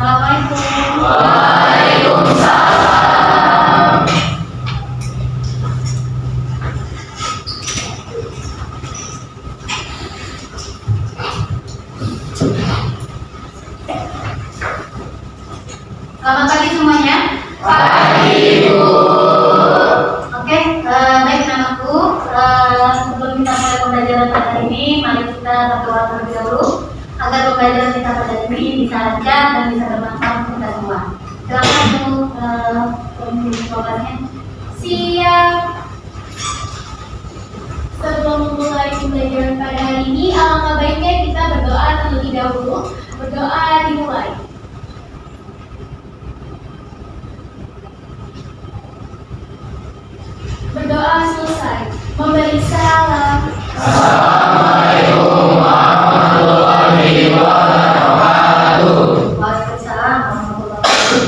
Assalamualaikum. Waalaikumsalam. Selamat pagi semuanya. Pagi, Ibu. Oke, baik anakku. Sebelum kita mulai pembelajaran pada hari ini, mari kita berdoa terlebih dahulu agar pembelajaran kita pada hari ini bisa lancar dan bisa bermanfaat untuk kita semua. Silakan untuk pembicaranya. Siap. Sebelum memulai pembelajaran pada hari ini, alangkah baiknya kita berdoa terlebih dahulu. Berdoa dimulai. Berdoa selesai. Memberi salam. Assalamualaikum warahmatullahi wabarakatuh. Waalaikumsalam warahmatullahi wabarakatuh.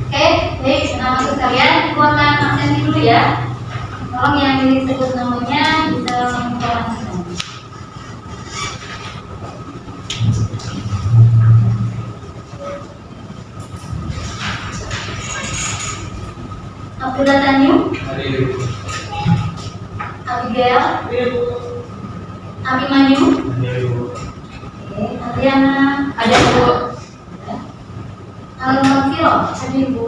Oke, baik, nama sekalian, buatkan absen dulu ya. Tolong yang disebut namanya bisa menginformasikan. Abdullah Tanyu, Abigail, Abimanyu, oke, Adriana, ada Bu. Almarfilo, ada Ibu.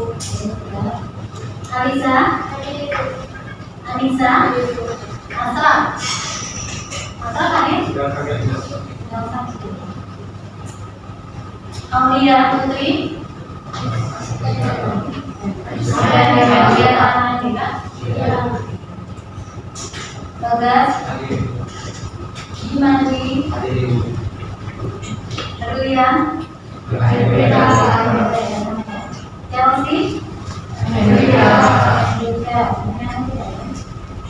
Alisa, Anissa, Asra, Asra kan ya? Aulia Putri, Bagas, Gimandri, Rulian, Chelsea,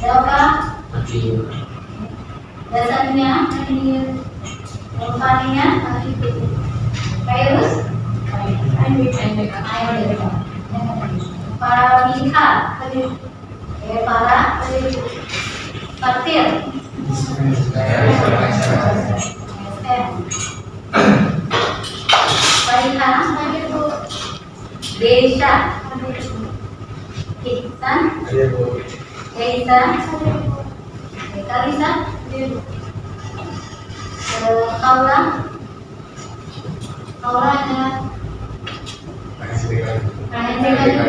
Delta, dasarnya, Rupaninya, Virus, para Miha, para Fatir, Farina, Desha, Iksan, Deisa, Kalisa, Kaula, ada Rahenda juga,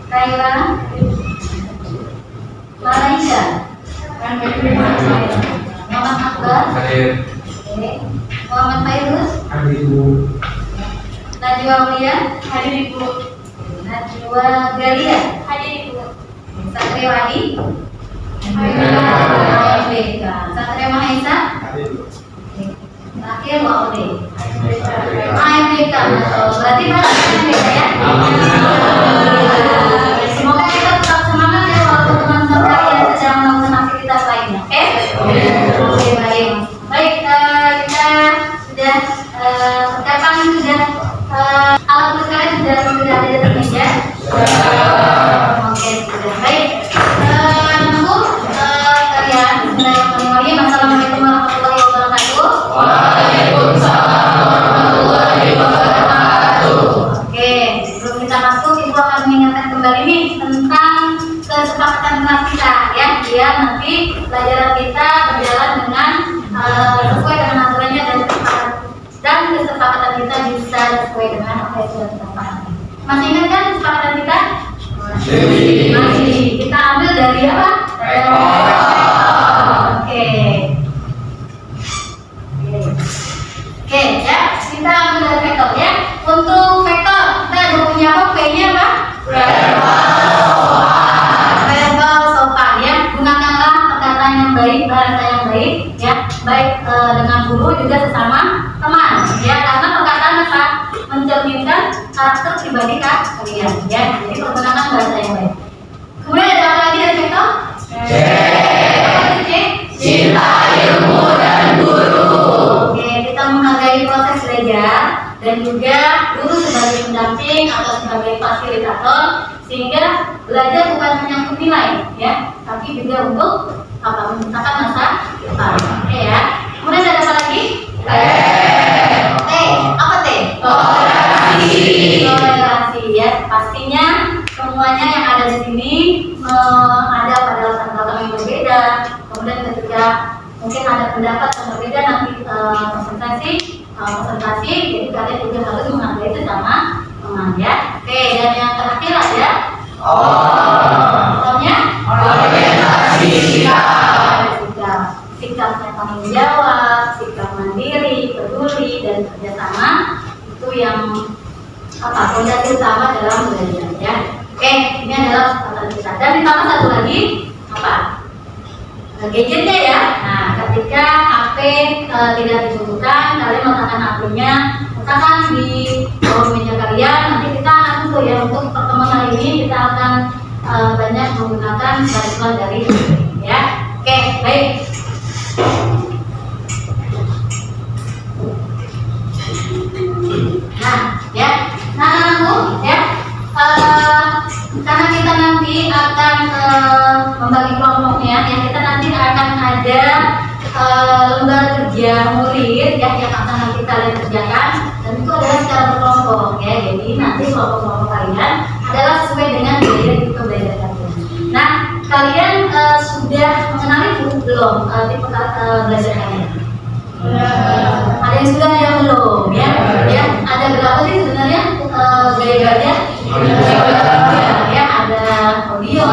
Kaila, Malaysia, Muhammad Akbar, Muhammad Fairuz, Najwa Aulia, hadir Ibu. Najwa Galia, hadir Ibu. Satria Wadi, Satria Mahesa, Akhir Waude, AMDK. Berarti banyak AMDK ya. Semoga kita tetap semangat ya walaupun teman-teman kalian sedang melakukan aktivitas lainnya. Oke? Oke, baik. Baik, kita sudah persiapan sudah alat tulis kalian sudah ada di meja. Oke, sudah baik. Menunggu kalian. Bismillahirrahmanirrahim. Assalamualaikum warahmatullahi wabarakatuh. Waalaikumsalam warahmatullahi wabarakatuh. Oke, sebelum kita masuk, Ibu akan mengingatkan kembali nih tentang kesepakatan kelas kita ya, biar nanti pelajaran kita berjalan dengan sesuai dengan aturannya dan kesepakatan kita bisa sesuai dengan apa yang sudah kita pahami. Masih ingat kan kesepakatan kita? Masih. Kita ambil dari apa? Oke. Oke ya, kita ambil dari vektor ya. Untuk vektor kita ada punya apa? V-nya apa? Verbal sopan ya. Gunakanlah perkataan yang baik, bahasa yang baik ya, baik dengan guru juga sesama teman ya, karena perkataan apa? Mencerminkan karakter pribadi kalian ya. Jadi pergunakan bahasa yang baik. Kemudian ada apa lagi dari vektor? Cinta ilmu dan guru. Oke, kita menghargai dan juga guru sebagai pendamping atau sebagai fasilitator, sehingga belajar bukan hanya untuk nilai ya, tapi juga untuk apa, menciptakan masa depan. Oke ya. Kemudian ada apa lagi? Apa T? Toleransi ya. Pastinya semuanya yang ada di sini ada pada latar belakang yang berbeda. Kemudian ketika mungkin ada pendapat yang berbeda nanti presentasi, jadi kalian juga harus menghargai sesama teman ya. Oke, dan yang terakhir ada contohnya Orientasi sikapnya tanggung jawab, sikap mandiri, peduli, dan kerjasama itu yang apa, fondasi utama dalam belajar ya. Oke, ini adalah kesempatan kita. Dan ditambah satu lagi apa? Gadgetnya ya. Nah, ketika HP tidak dibutuhkan, kalian letakkan HP-nya, letakkan di bawah meja kalian. Nanti kita akan tuh ya, untuk pertemuan hari ini kita akan banyak menggunakan bantuan dari ya. Oke, baik. Nah, ya. Nah, anakku ya. Karena kita nanti akan membagi kelompoknya, ya kita nanti akan ada lembar kerja murid ya, yang akan nanti kalian kerjakan, dan itu adalah secara berkelompok ya. Jadi nanti kelompok-kelompok kalian adalah sesuai dengan gaya tipe belajar kalian. Nah, kalian sudah mengenali belum tipe belajar kalian? Ada yang sudah, ada yang belum ya? Ya, ada berapa sih sebenarnya gaya belajar? Ya, ada audio,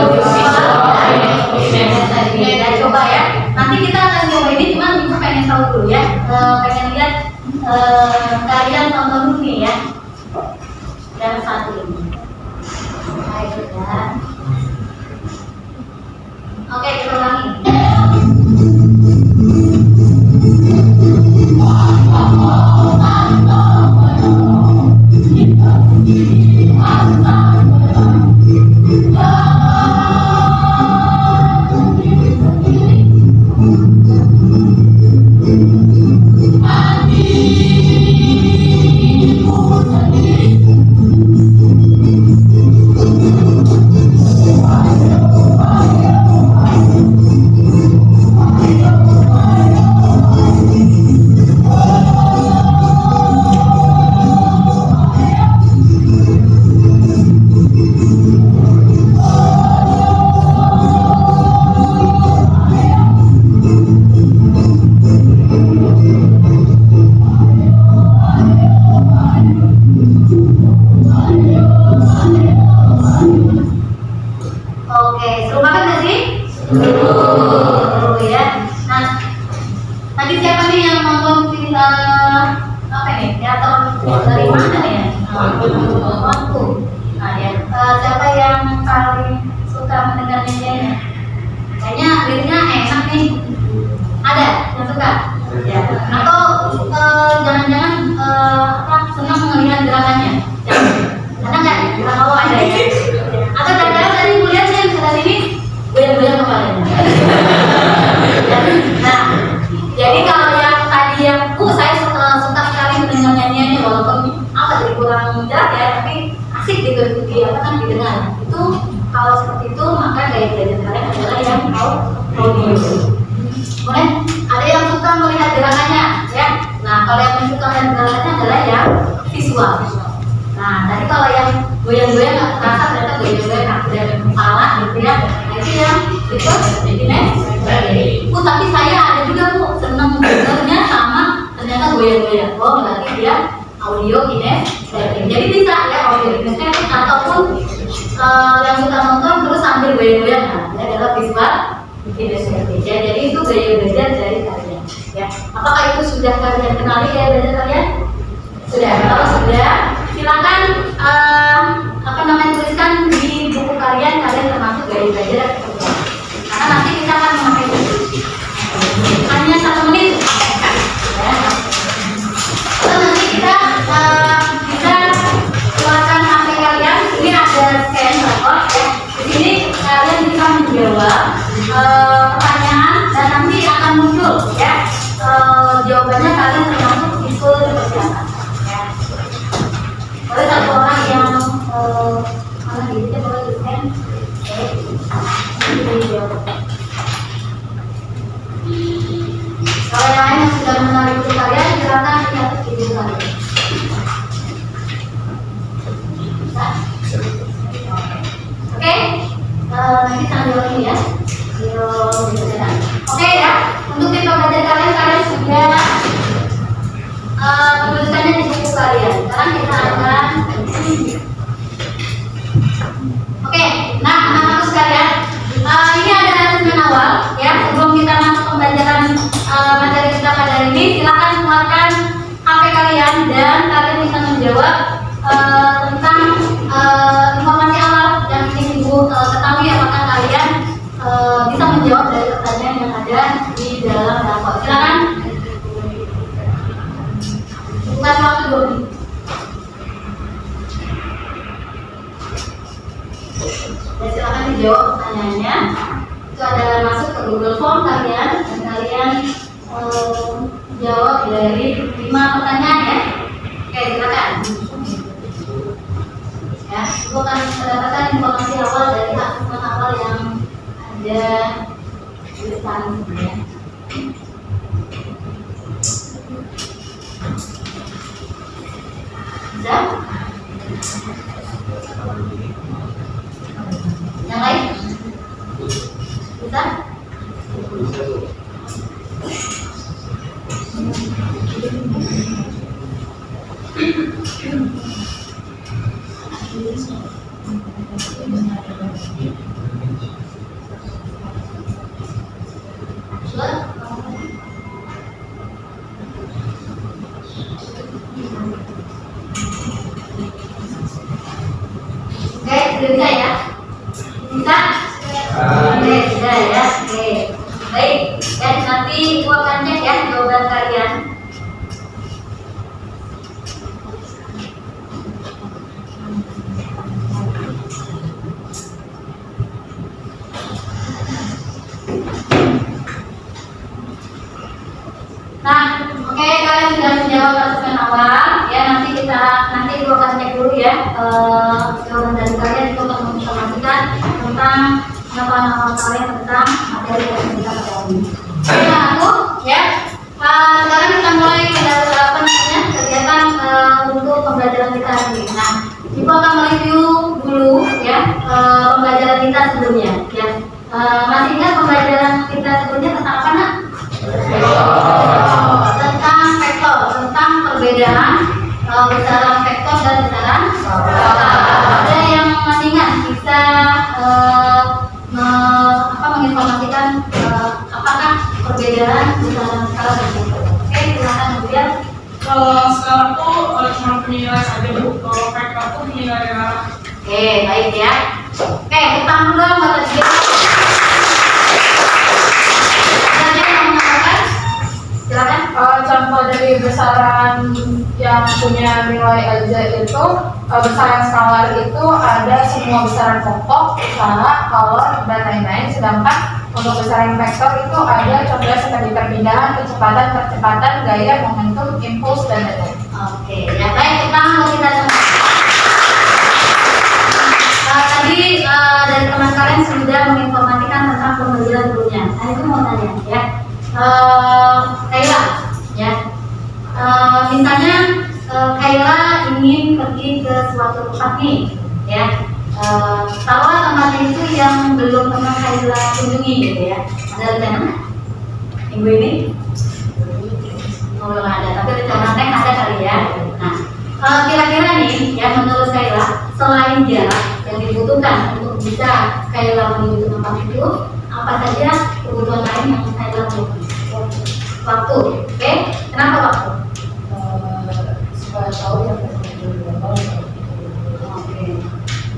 ya, coba ya. Nanti kita akan coba ini, cuman ibu pengen tahu dulu ya, pengen lihat kalian tonton dulu nih ya, yang satu ini. Baik ya. Oke, kita ulangi. Jawabannya kalian termasuk tipe seperti apa ya. Boleh satu orang yang mana gitu boleh gitu kan? Kalau yang lain yang sudah menarik buku kalian, silakan dicatat di buku kalian. Oke, nanti sambil ini ya. Oke ya, untuk tipe belajar kalian sudah menuliskannya di buku kalian. Sekarang kita akan oke, nah anak-anak sekalian, ini ada asesmen awal ya. Sebelum kita masuk pembelajaran materi kita pada hari ini, silakan keluarkan HP kalian dan kalian bisa menjawab tentang informasi awal yang ingin ibu ketahui. Apakah kalian bisa menjawab dari pertanyaan yang ada di dalam rapor? Silakan. Bukan waktu 2 menit. Ya, silakan dijawab pertanyaannya. Itu adalah masuk ke Google Form kalian dan kalian jawab dari 5 pertanyaan ya. Oke, silakan. Ya, ibu akan mendapatkan informasi awal dari asesmen awal yang ada di depan ya. Bisa? Yang lain? Bisa? Oke, sudah bisa ya? Bisa? Oke, sudah ya. Oke, baik. Dan nanti gua akan cek ya jawaban kalian. Nah, oke, kalian sudah menjawab asesmen awal ya. Nanti gua akan cek dulu ya jawaban dari kalian itu untuk menginformasikan tentang pengetahuan awal kalian tentang materi yang kita pelajari. Oke, lalu ya. Sekarang kita mulai kegiatan untuk pembelajaran kita hari ini. Nah, ibu akan mereview dulu ya pembelajaran kita sebelumnya ya. Masih ingat pembelajaran kita sebelumnya tentang apa nak? Tentang vektor, tentang perbedaan besaran vektor dan besaran skala. Ada yang masih ingat bisa menginformasikan apakah perbedaan besaran skala dan vektor? Oke, silakan kemudian. Kalau skala tuh cuma penilai saja bu, kalau vektor tuh penilai arah. Oke, baik ya. Oke, kita dulu buat dia. Silakan. Contoh dari besaran yang punya nilai aja itu besaran skalar itu ada semua besaran pokok, usaha, kolor, dan lain-lain. Sedangkan untuk besaran vektor itu ada contohnya seperti perpindahan, percepatan, gaya, momentum, impuls, dan lain-lain. Oke, ya baik, kita tadi dari teman kalian sudah menginformasikan tentang pembelajaran sebelumnya. Nah, itu mau tanya ya. Kayla ya. Misalnya Kayla ingin pergi ke suatu tempat nih ya. Taruhlah tempatnya itu yang belum pernah Kayla kunjungi gitu ya. Ada rencana nggak? Minggu ini? Belum ada, tapi rencana next ada kali ya. Nah, kira-kira nih ya menurut Kayla, selain jarak yang dibutuhkan untuk bisa Kayla menuju tempat itu, apa saja kebutuhan lain yang Kayla butuhkan? Waktu, oke? Kenapa waktu? Supaya tahu yang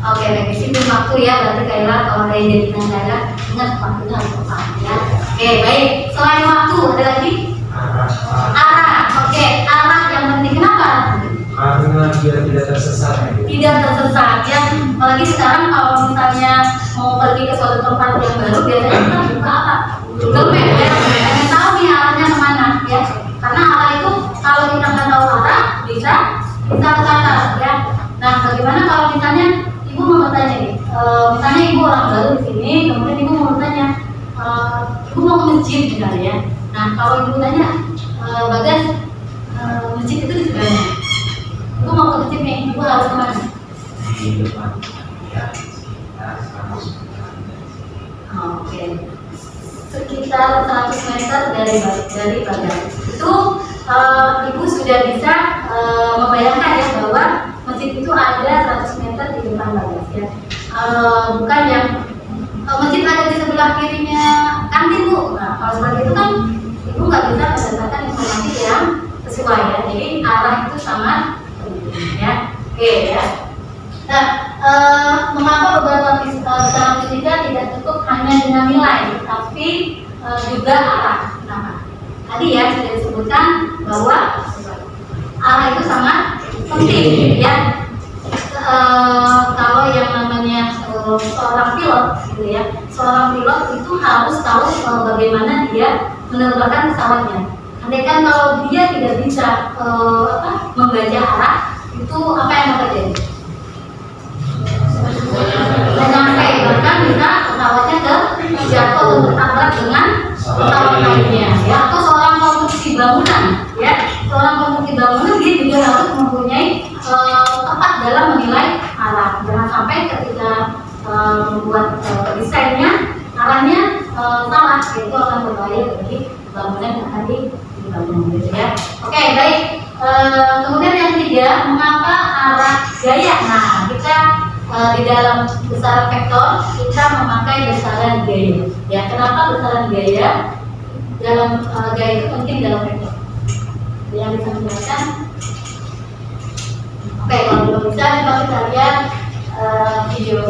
Oke, disiplin waktu ya, berarti Kayla kalau ada yang jadi dengan Kayla, ingat waktunya harus tepat ya. Oke, baik. Selain waktu, ada lagi? Arah. Oke, arah yang penting. Kenapa arah penting? Karena biar tidak tersesat. Tidak tersesat ya. Apalagi sekarang kalau misalnya mau pergi ke suatu tempat yang baru, biasanya kita buka apa? Google Map ya. Pengen tahu nih arahnya kemana ya. Karena arah itu kalau kita nggak tahu arah, bisa ke sana ya. bagaimana kalau misalnya ibu mau bertanya nih, misalnya ibu orang baru di sini, kemudian ibu mau bertanya, ibu mau ke masjid misalnya ya. Nah kalau ibu tanya, Bagas, masjid itu di sebelah mana? Ibu mau ke masjid nih, ibu harus kemana? Di depan ya sekitar 100 meter. Oke, sekitar 100 meter dari Bagas. Itu ibu sudah bisa membayangkan ya bahwa masjid itu ada 100 meter di depan Bagas ya. Bukan yang masjid ada di sebelah kirinya kantin bu. Nah kalau seperti itu kan ibu nggak bisa mendapatkan informasi yang sesuai ya. Jadi arah itu sangat penting ya. Oke ya. Nah, mengapa beberapa besaran fisika tidak cukup hanya dengan nilai, tapi juga arah? Nah, tadi ya sudah disebutkan bahwa arah itu sangat penting ya. Kalau yang namanya seorang pilot, gitu ya, seorang pilot itu harus tahu bagaimana dia menerbangkan pesawatnya. Andaikan kalau dia tidak bisa membaca arah, itu apa yang akan terjadi? Sampai bahkan bisa pesawatnya jatuh atau bertabrak dengan pesawat lainnya ya, atau seorang konstruksi bangunan ya, seorang konstruksi bangunan dia juga harus mempunyai tepat dalam menilai arah. Jangan sampai ketika membuat desainnya arahnya salah, itu akan berbahaya bagi bangunan yang akan dibangun gitu ya. Oke baik, kemudian yang ketiga, mengapa arah gaya? Nah kita di dalam besaran vektor kita memakai besaran gaya ya. Kenapa besaran gaya? Dalam gaya itu penting dalam vektor. Yang bisa menjelaskan? Oke, kalau belum bisa coba kita lihat video.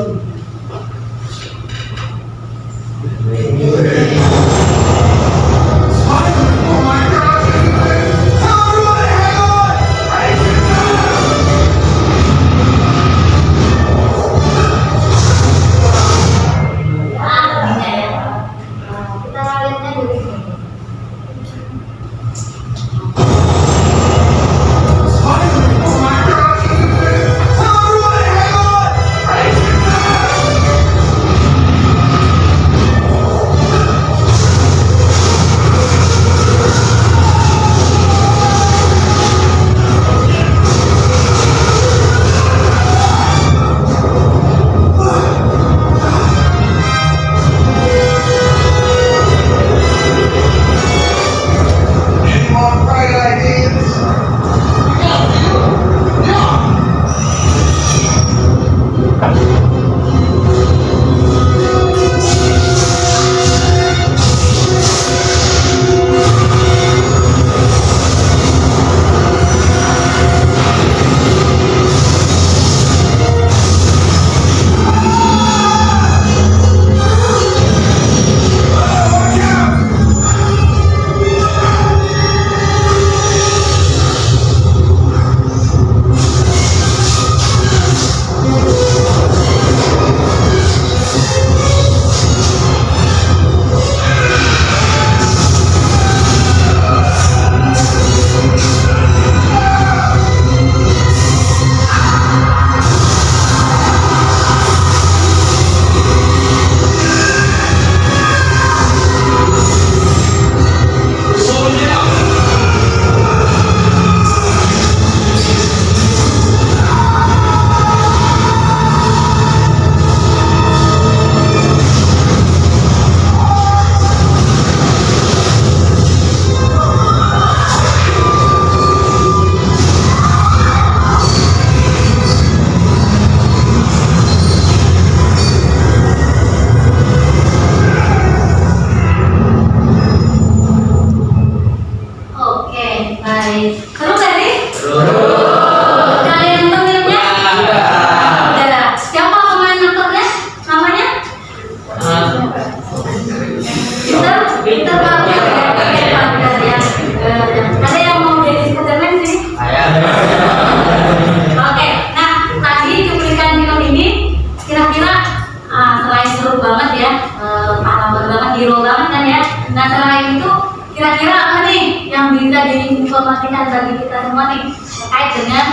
informasikan bagi kita semua nih terkait dengan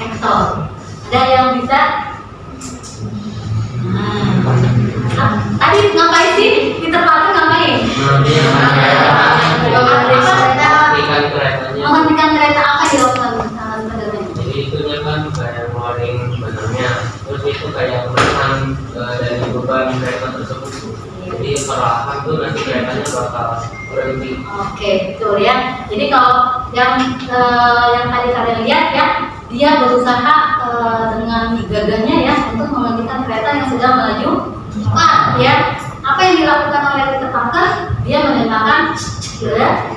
vektor. Ada yang bisa? Tadi ngapain sih? Peter Parker ngapain? Menghentikan keretanya. Menghentikan kereta apa dilakukan Spiderman? Jadi itunya kan kayak ngeluarin bannernya, terus itu kayak menekan dari beban kereta tersebut. Jadi perlahan tuh nanti keretanya bakal berhenti. Oke, betul ya. Jadi kalau yang tadi kalian lihat ya, dia berusaha dengan gagahnya ya untuk menghentikan kereta yang sedang melaju cepat ya. Apa yang dilakukan oleh Peter Parker? Dia menembakkan,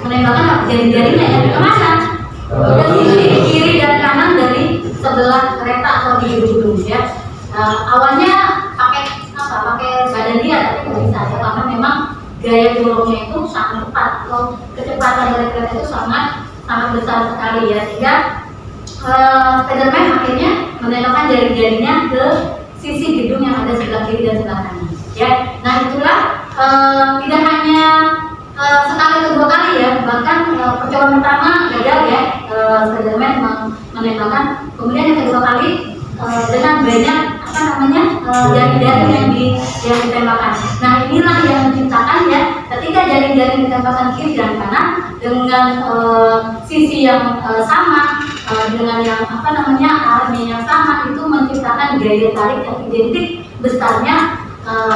menembakkan jari-jarinya ya kemana? Ke sisi kiri dan kanan dari sebelah kereta atau di ujung ya. Awalnya pakai apa? Pakai badan dia, tapi nggak bisa ya karena memang gaya dorongnya itu sangat cepat atau kecepatan dari kereta itu sangat besar sekali ya, sehingga Spiderman akhirnya menembakkan jari-jarinya ke sisi gedung yang ada sebelah kiri dan sebelah kanan ya. Nah itulah tidak hanya sekali atau dua kali ya, bahkan percobaan pertama gagal ya, Spiderman menembakkan, kemudian yang kedua kali dengan banyak apa namanya jari-jari yang ditembakkan. Nah inilah yang menciptakan ya, ketika jari-jari ditembakkan kiri dan kanan dengan sisi yang sama, dengan yang apa namanya arahnya yang sama, itu menciptakan gaya tarik yang identik besarnya,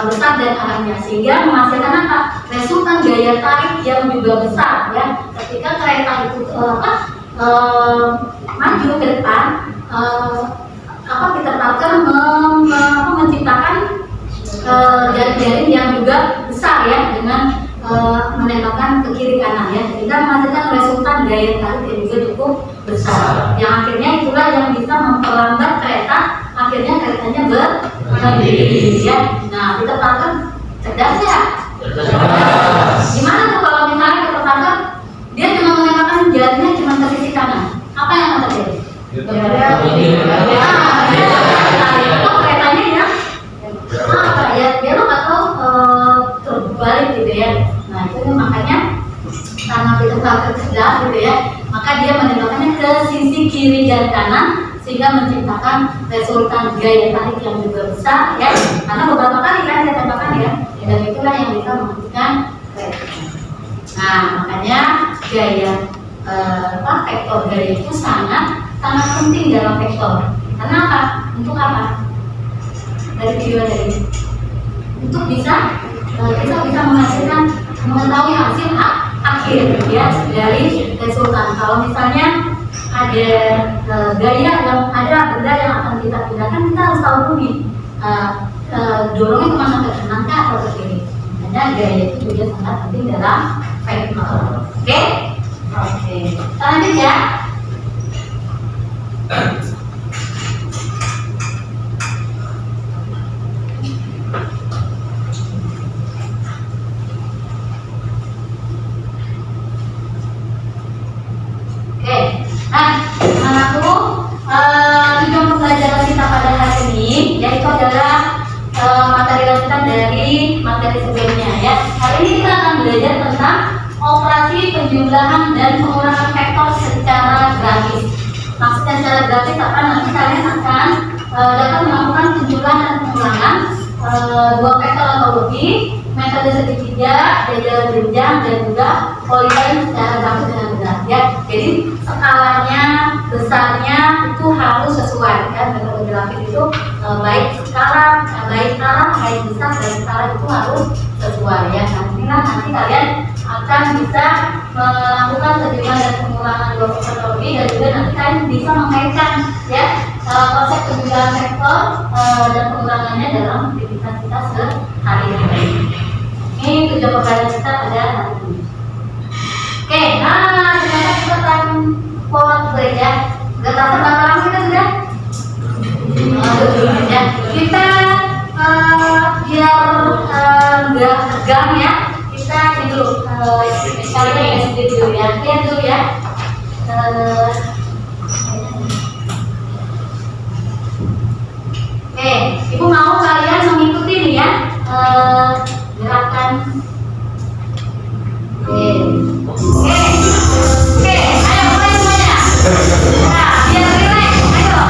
besar dan arahnya, sehingga menghasilkan apa? Resultan gaya tarik yang juga besar ya. Ketika kereta itu maju ke depan, Peter Parker menciptakan jari-jari yang juga besar ya, dengan menembakkan ke kiri kanan ya, sehingga menghasilkan resultan gaya tarik yang juga cukup besar. Yang akhirnya itulah yang bisa memperlambat kereta, akhirnya keretanya berhenti ya. Nah, Peter Parker cerdas ya. Gimana tuh kalau misalnya Peter Parker dia cuma menembakkan jarinya cuma ke sisi kanan, apa yang akan terjadi? Keretanya ya belok atau terbalik gitu ya. Nah itu makanya karena Peter Parker cerdas gitu ya, maka dia menembakkannya ke sisi kiri dan kanan, sehingga menciptakan resultan gaya tarik yang juga besar ya, karena beberapa kali kan dia tembakan ya, dan itulah yang bisa menghentikan kereta. Nah makanya gaya vektor gaya itu sangat penting dalam vektor. Karena apa? Untuk apa? Dari video tadi, untuk bisa menghasilkan, mengetahui hasil akhir ya dari resultan. Kalau misalnya ada gaya yang ada benda yang akan kita pindahkan, kita harus tahu dulu nih dorongnya kemana, ke kanan atau ke kiri. Karena gaya itu juga sangat penting dalam vektor. Oke? Kita lanjut ya. Tujuan pembelajaran kita pada hari ini yaitu adalah materi lanjutan dari materi sebelumnya ya. Hari ini kita akan belajar tentang operasi penjumlahan dan pengurangan vektor secara grafis. Maksudnya secara grafis apa? Nanti kalian akan dapat melakukan penjumlahan dan pengurangan dua vektor atau lebih, metode segitiga, jajaran jenjang, dan juga poligon secara grafis dengan benar ya. Jadi skalanya, besarnya itu harus sesuai kan. Metode grafis itu baik skala, baik arah, baik besar, baik skala itu harus sesuai ya. Nanti kalian akan bisa melakukan penjumlahan dan pengurangan dua vektor atau lebih, dan juga nanti kalian bisa mengaitkan ya konsep penjumlahan vektor dan pengurangannya dalam aktivitas kita sehari-hari. Ini tujuan pembelajaran kita pada hari ini. Oke, nah ternyata kita akan forward break ya. Udah tahu berapa lama kita sudah? Ya. Kita biar nggak tegang ya, kita ini dulu sekali lagi sedikit dulu ya. Lihat dulu ya. Oke, Ibu mau kalian mengikuti nih ya gerakan. Oke, ayo mulai semuanya. Nah, biar relax, ayo.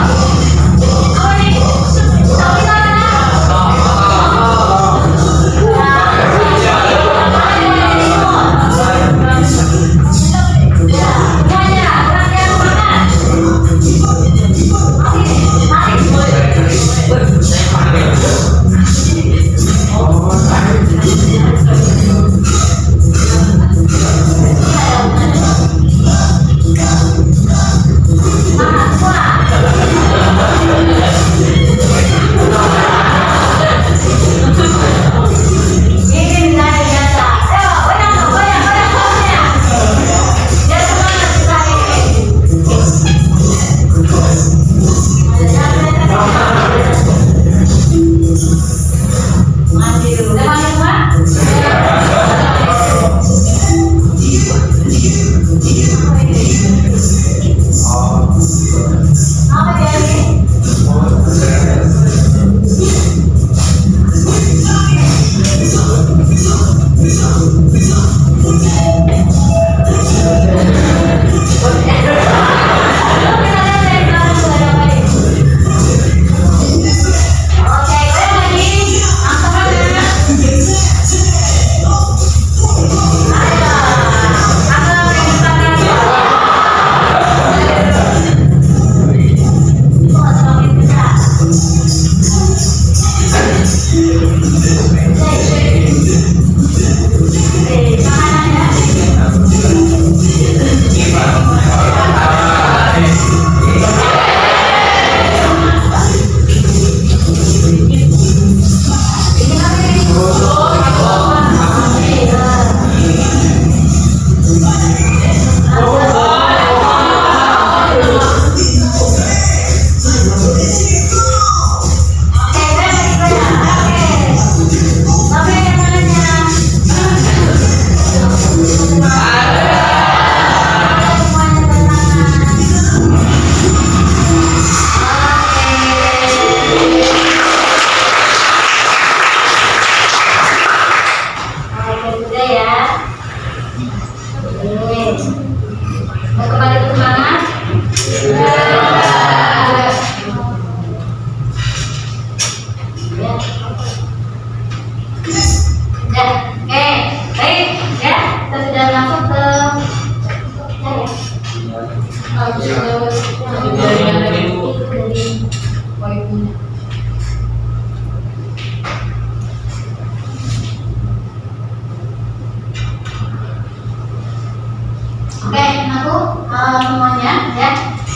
Oke, aku semuanya ya.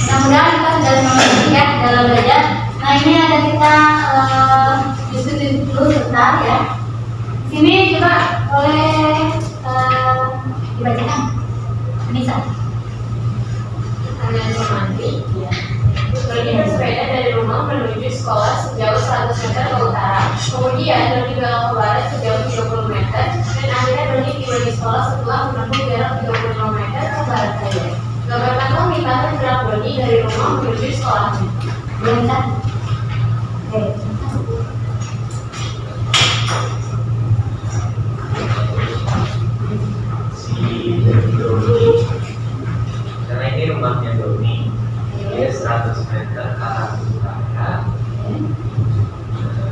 Mudah-mudahan kita sudah mengerti ya dalam belajar. Nah ini ada kita diskusi dulu sebentar ya. Sini coba boleh dibacakan. Bisa. Hanya semanti. Pergi bersepeda dari rumah menuju sekolah sejauh 100 meter ke utara. Kemudian pergi belok ke barat sejauh 30 meter. Dan akhirnya pergi tiba di sekolah setelah menempuh jarak 30 meter ke barat saja. Gambarkanlah lintasan gerak Doni dari rumah menuju sekolahnya. Belum bisa. Oke. Karena ini rumahnya Doni, dia 100 meter ke arah utara.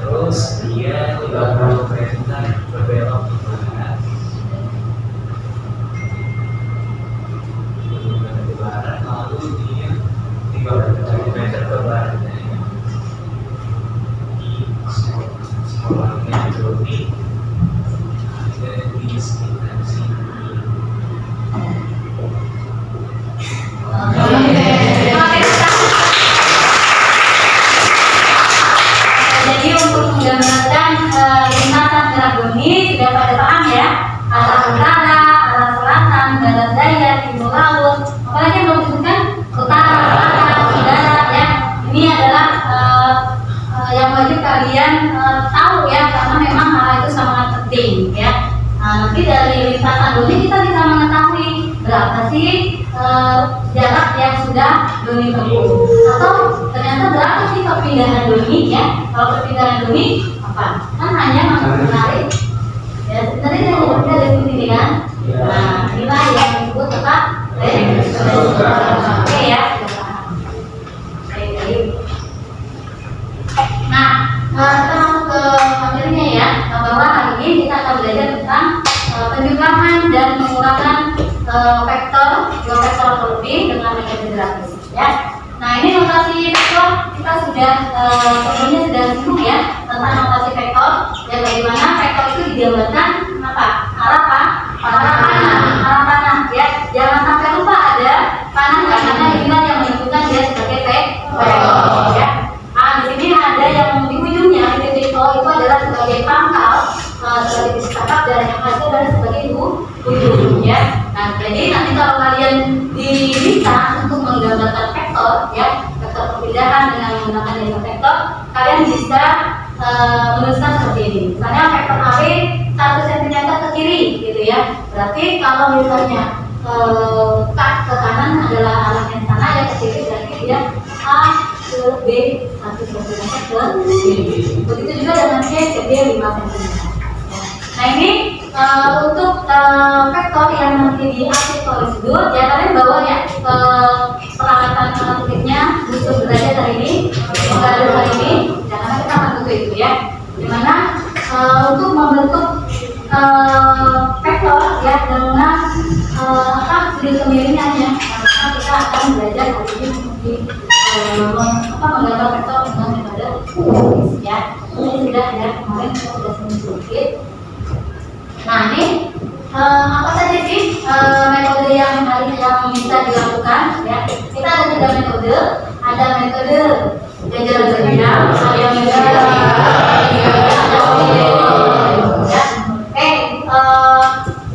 Terus dia 30 meter berbelok ke barat. Ke barat, lalu dia 30 meter ke barat. Sekolahnya Doni ada di sekitar sini. Jadi untuk menggambarkan lintasan gerak Doni sudah pada paham ya, arah utara, arah selatan, barat daya, timur laut, apalagi yang belum disebutkan utara, selatan, barat ya. Ini adalah yang wajib kalian tahu ya, karena memang hal itu sangat penting ya. Nanti dari lintasan Doni kita bisa mengetahui berapa sih jarak yang sudah Doni tempuh, atau ternyata berapa sih perpindahan Doni ya. Kalau perpindahan Doni apa? Kan hanya menarik ya, sebenarnya yang berbeda dari sini kan. Nah inilah yang disebut tetap oke ya. Nah kita masuk ke materinya ya, bahwa hari ini kita akan belajar tentang penjumlahan dan pengurangan vektor, dua vektor atau lebih dengan metode grafis ya. Nah ini notasi vektor kita sudah sebelumnya sudah singgung ya tentang notasi vektor ya, bagaimana vektor itu digambarkan apa? Arah panah ya. Jangan sampai lupa ada panah karena inilah yang menentukan dia sebagai vektor ya. Nah di sini ada yang di ujungnya titik O itu adalah sebagai pangkal, sebagai titik tangkap, dan yang hasil adalah sebagai ujung ya. Nah jadi nanti kalau kalian diminta untuk menggambarkan vektor ya, vektor perpindahan dengan menggunakan jasa vektor, kalian bisa menuliskan seperti ini. Misalnya vektor AB 1 cm ke kiri gitu ya. Berarti kalau misalnya ke kanan adalah arahnya ke sana, ya ke kiri berarti dia A ke B 1 cm ke kiri. Begitu juga dengan C ke B 5 cm. Nah ini untuk vektor yang nanti diapit oleh sudut ya, kalian bawa ya peralatan titiknya, busur derajat hari ini, menggaris hari ini, jangan kita bantu itu ya. Dimana untuk membentuk vektor ya dengan sudut kemiringannya, maka kita akan belajar hari ini menggambar vektor dengan metode grafis ya. Ini sudah ya, kemarin kita sudah sedikit. Nah ini apa saja sih metode yang bisa dilakukan ya? Kita ada 3 metode. Ada metode jajaran sebenarnya, ada metode ya. Oke,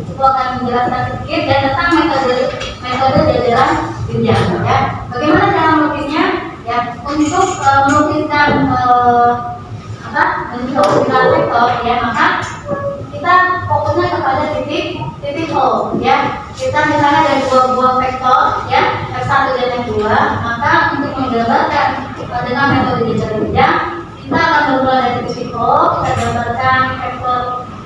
aku akan menjelaskan sedikit ya tentang metode jajaran jenjang ya. Bagaimana cara melukisnya? Ya, untuk melukiskan melukiskan vektor ya, maka kita fokusnya kepada titik O ya. Kita misalnya ada 2 buah vektor ya, F1 dan F2, maka untuk menggambarkan dengan metode jajaran jenjang, kita akan bermula dari titik O, kita gambarkan vektor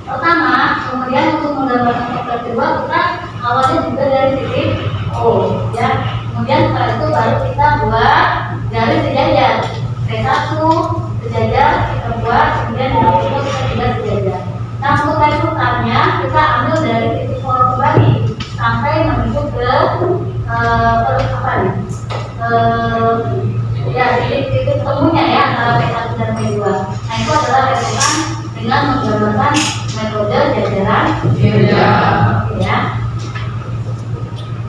pertama, kemudian untuk menggambarkan vektor kedua kita awalnya juga dari titik O ya. Kemudian setelah itu baru kita buat garis sejajar, T1 sejajar kita buat, kemudian yang kedua kita juga sejajar. Nah untuk garis putarnya kita ambil dari titik O kembali sampai menuju ke dan P2. Nah itu adalah resultan dengan menggambarkan metode jajaran ya.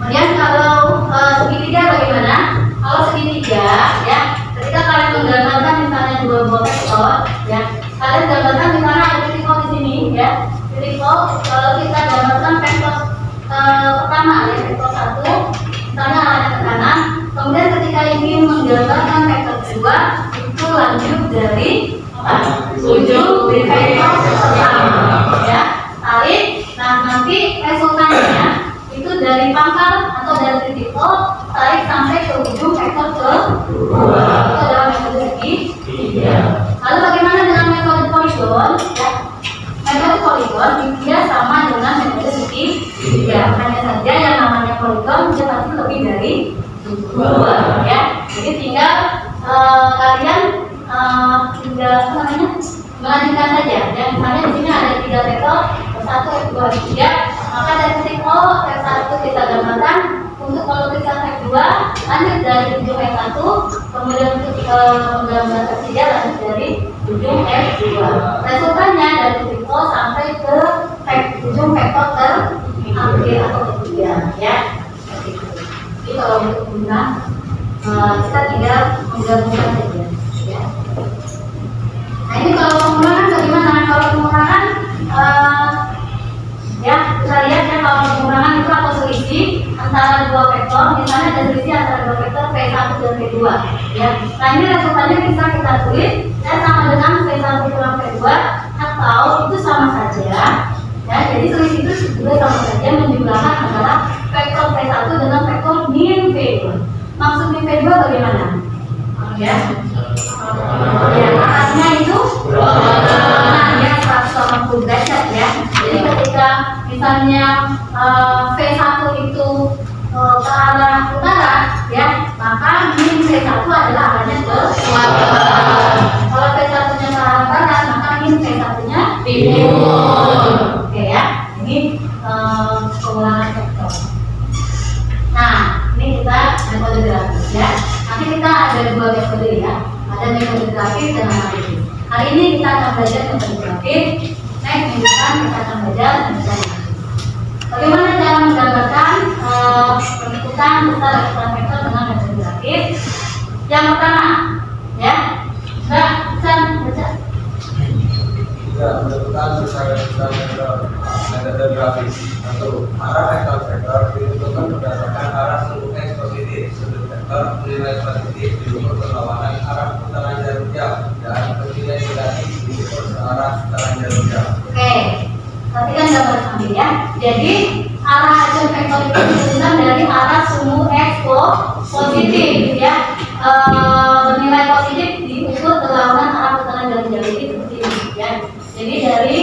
Kemudian kalau segitiga bagaimana? Kalau segitiga ya, ketika kalian menggambarkan misalnya dua buah vektor ya, kalian gambarkan misalnya ada titik O di sini ya. Titik O kalau kita gambarkan vektor pertama ya, vektor 1 misalnya arahnya ke kanan, kemudian ketika ingin menggambarkan vektor kedua itu lanjut dari ujung dari vektor pertama ya, tarik. Nah nanti resultannya itu dari pangkal atau dari titik O tarik sampai ke ujung vektor kedua. Itu adalah metode segitiga. Lalu bagaimana dengan metode poligon ya? Metode poligon dia sama dengan metode segitiga, hanya saja yang namanya poligon dia pasti lebih dari dua ya. Jadi tinggal kalian tinggal apa namanya melanjutkan saja. Dan misalnya di sini ada 3 vektor, 1, 2, 3. Maka dari titik O F1 kita gambarkan. Untuk melukiskan F2 lanjut dari ujung F1, kemudian untuk menggambarkan F3 lanjut dari ujung F2. Resultannya dari titik O sampai ke ujung vektor terakhir atau ketiga ya. Jadi kalau untuk penggunaan kita tinggal menggabungkan saja ya. Nah ini kalau pengurangan bagaimana? Kalau pengurangan ya kita lihat ya, kalau pengurangan itu atau selisih antara dua vektor, misalnya ada selisih antara dua vektor V1 dan V2 ya. Nah ini resultannya bisa kita tulis sama dengan V1 kurang V2 atau itu sama saja ya. Jadi selisih itu juga sama saja menjumlahkan antara vektor V1 dengan vektor min V2. Maksud min V2 bagaimana? Ya, arahnya itu ya 180 derajat ya. Jadi ketika misalnya V1 itu ke arah utara ya, maka min V1 adalah arahnya ke selatan. Kalau V1 nya ke arah barat, maka min V1 nya timur. Oke ya, ini pengulangan vektor. Nah, ini kita metode grafis ya. Nanti kita ada dua metode ya. Ada metode grafis dan analisis. Hari ini kita akan belajar metode grafis. Next minggu depan kita akan belajar metode analisis. Bagaimana cara menggambarkan pengikutan besar ukuran vektor dengan metode grafis? Yang pertama, ya, Mbak, bisa baca? Tiga, menentukan besar ukuran vektor metode grafis. 1. Arah vektor ditentukan berdasarkan arah sudut X positif. Sudut vektor bernilai positif diukur berlawanan arah putaran jarum jam dan bernilai negatif diukur searah putaran jarum jam. Oke, perhatikan gambar sambil ya. Jadi arah acuan vektor itu ditentukan dari arah sumbu X positif ya. Bernilai positif diukur berlawanan arah putaran jarum jam ini seperti ini ya. Jadi dari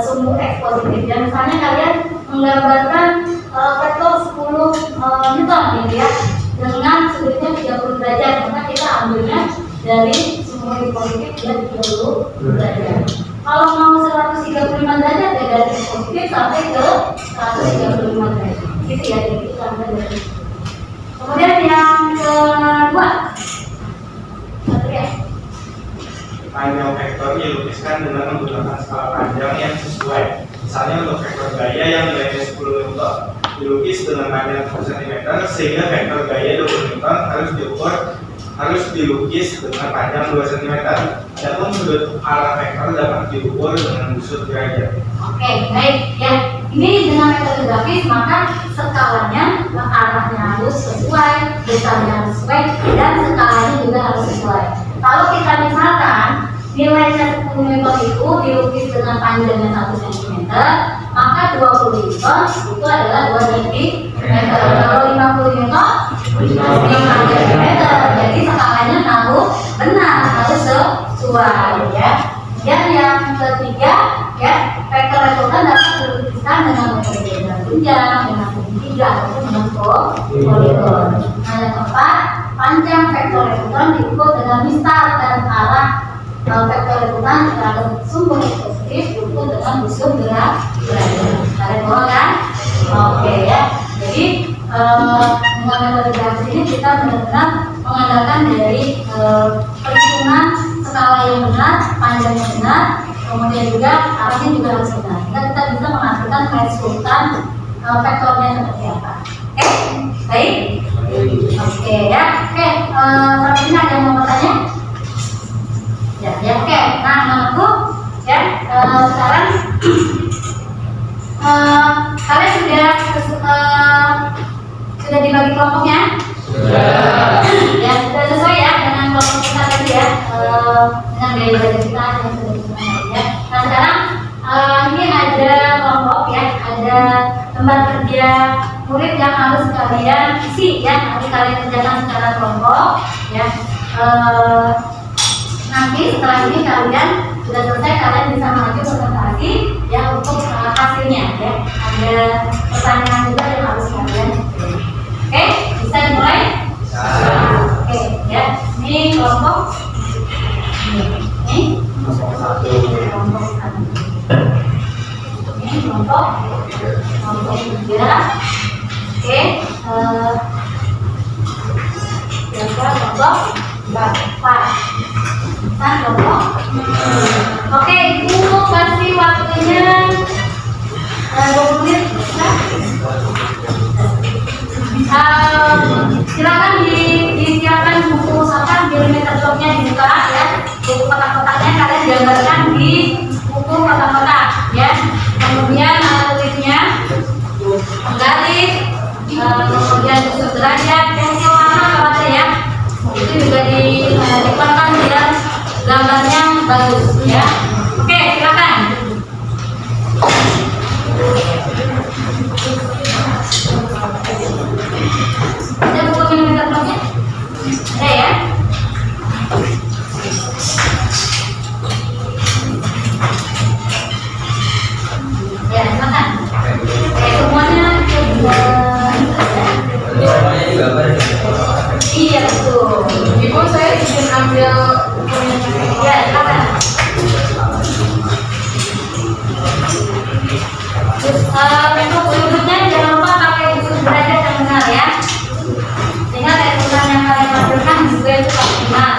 sumbu X positif. Dan misalnya kalian menggambarkan vektor 10 Newton gitu ya, dengan sudutnya 30 derajat, maka kita ambilnya dari sumbu X positif dan 30 derajat. Kalau mau 135 derajat ya dari X positif sampai ke 135 derajat. Gitu ya, jadi kita ambil dari. Kemudian yang kedua, panjang vektor dilukiskan dengan menggunakan skala panjang yang sesuai. Misalnya untuk vektor gaya yang nilainya 10 Newton dilukis dengan panjang 1 cm, sehingga vektor gaya 20 Newton harus dilukis dengan panjang 2 cm. Adapun sudut arah vektor dapat diukur dengan busur derajat. Oke, baik ya. Ini dengan metode grafis maka skalanya arahnya harus sesuai, besarnya harus sesuai, dan skalanya juga harus sesuai. Kalau kita misalkan nilainya 10 Newton itu dilukis dengan panjangnya 1 cm, maka 20 Newton itu adalah 2 cm. Kalau 50 Newton 5 cm. Jadi skalanya harus benar, harus sesuai ya. Dan yang ketiga ya, vektor resultan dapat dilukiskan dengan metode jajaran tunjang, dengan segitiga ataupun dengan poligon. Nah yang keempat, panjang vektor resultan diukur dengan mistar dan arah vektor resultan terhadap sumbu X positif diukur dengan busur derajat. Kalian mau kan? Oke ya. Jadi dengan metode grafis ini kita benar-benar mengandalkan dari perhitungan skala yang benar, panjangnya benar, kemudian juga arahnya juga harus benar. Kita bisa menghasilkan resultan vektornya seperti apa. Oke, baik. Oke ya. Oke, sampai ini ada yang mau bertanya? Ya, oke. Nah, menurutku ya sekarang kalian sudah dibagi kelompoknya? Ya, sudah sesuai ya dengan kelompok kita tadi ya, dengan gaya belajar kita yang sudah disebutkan ya. Nah sekarang ini ada kelompok ya, ada lembar kerja murid yang harus kalian isi ya, nanti kalian kerjakan secara kelompok ya. Nanti setelah ini kalian sudah selesai, kalian bisa maju presentasi ya untuk hasilnya ya. Ada pertanyaan juga yang harus kalian jawab. Oke, bisa dimulai? Oke ya, ini kelompok ini kelompok satu, ini kelompok tiga. Oke, kelompok empat. Nah, kelompok. Oke, ibu kasih waktunya 20 menit. Silakan disiapkan buku usahakan milimeter bloknya dibuka ya, buku kotak-kotaknya kalian gambarkan di buku kotak-kotak ya. Kemudian tulisnya garis, kemudian tusuk derajat, pensil warna kalau ada ya, itu juga dikeluarkan biar gambarnya bagus ya. Oke, silakan. Ada buku milimeter bloknya? Ada ya? Ya, silakan. Oke, semuanya iya betul. Ibu saya izin ambil bukunya. Ya, silakan. Untuk sudutnya jangan lupa pakai tusuk derajat yang benar ya, sehingga resultan yang kalian hasilkan juga itu optimal.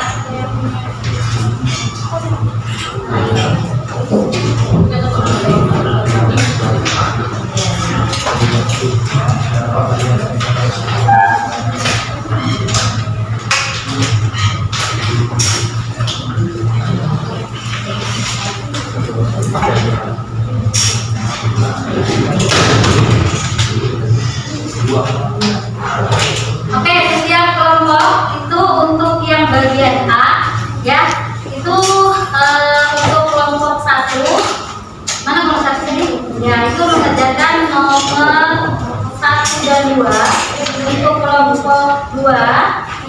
Oke, setiap kelompok itu untuk yang bagian A ya, itu untuk kelompok 1, mana kelompok 1 ini? Ya, itu mengerjakan nomor 1 dan 2. Untuk kelompok 2,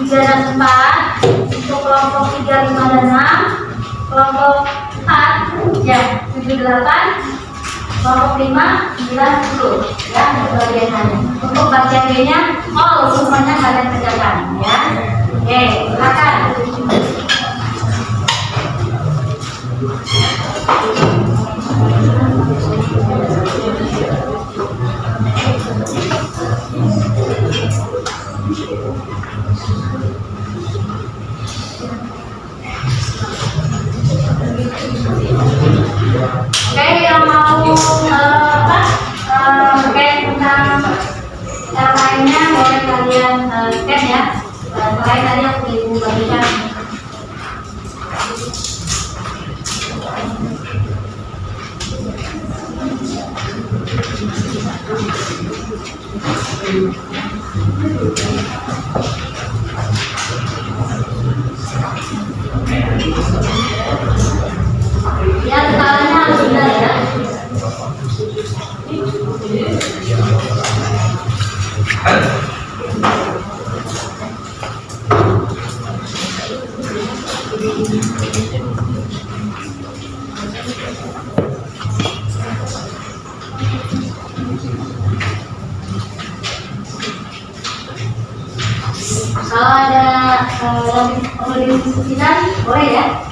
3 dan 4. Untuk kelompok 3, 5 dan 6. Kelompok 4 ya, 7, 8. Kelompok 5, 9, 10 ya, untuk bagian A. Untuk bagian B nya semuanya kalian kerjakan ya. Oke, silakan. Oke, yang mau tentang yang lainnya boleh kalian scan ya. Selain tadi aku ibu bagikan. Ya, skalanya harus benar ya. Kalau ada yang perlu didiskusikan, boleh ya.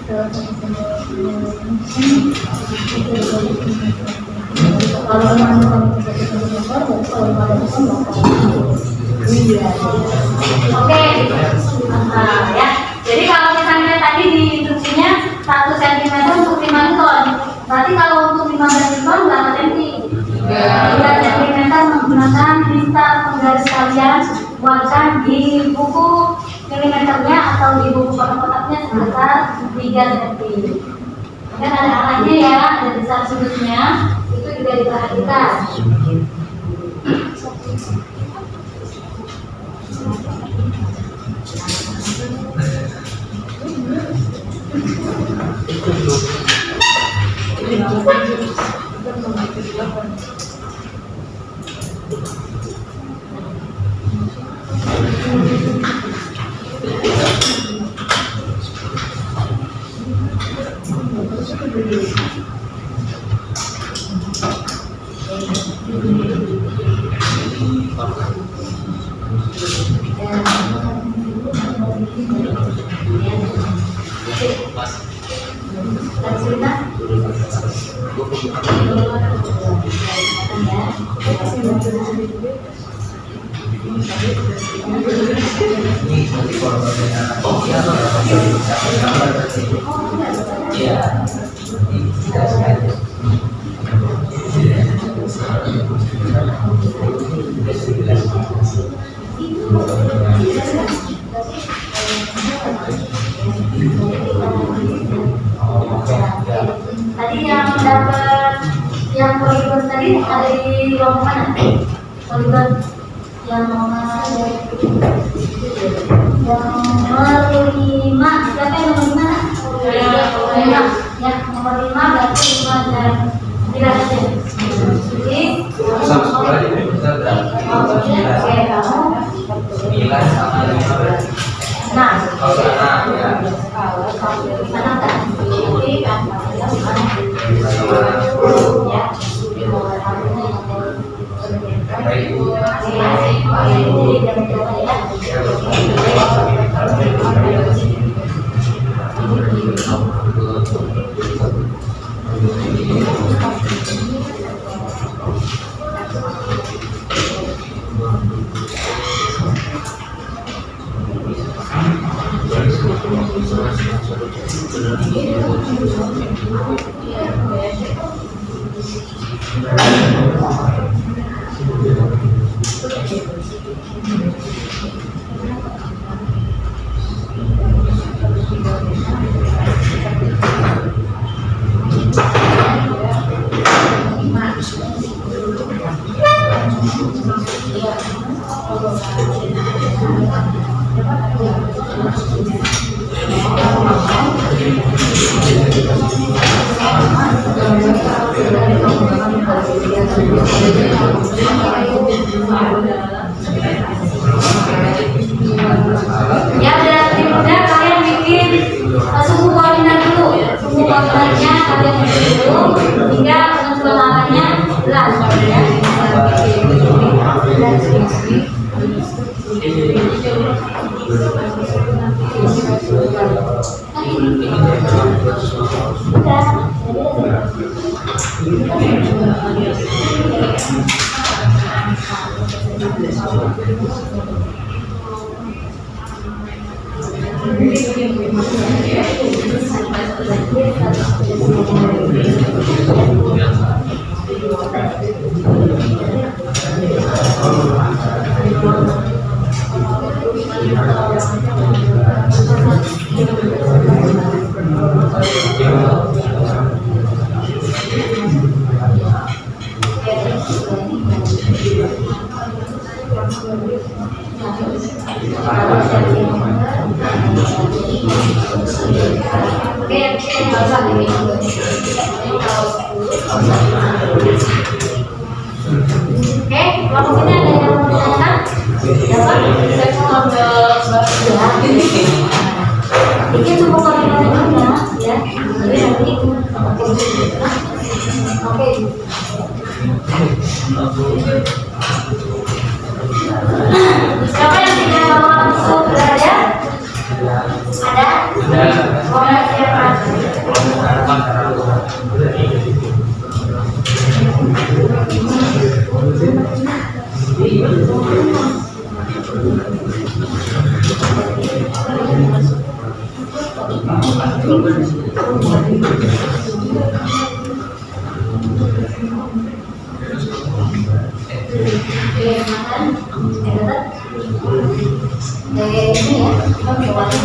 Oke, ya. Jadi kalau misalnya tadi di instruksinya 1 cm untuk 5 ton, berarti kalau untuk 15 ton berapa cm? 3 cm menggunakan lista penggaris kalian buatkan di buku milimeternya atau di buku kotak-kotaknya sebesar 3 cm. Kan ada arahnya ya, ada besar sudutnya, itu juga diperhatikan. Tadi yang dapat yang poligon tadi ada di ruang mana? Poligon yang nomor 5, siapa yang nomor 5? Ya, nomor 5 berarti 5 dan 9 saja. Jadi Sama sekolah aja bisa berapa? oke, kamu 9 sama 5. nah, Kalau sana ya sana kan? Jadi kan ya. Ya berarti mudah kalian bikin suku koordinat dulu. Suku koordinatnya kalian bikin dulu hingga penentuan arahnya jelas ya. Oke, kelompok ini ada yang mau ditanyakan? Bikin suku koordinatnya ya. Jadi nanti oke. Siapa yang tidak mau masuk belajar? Ada? Boleh siapa? Oke, makan. Dapat. Ini ya, buatnya.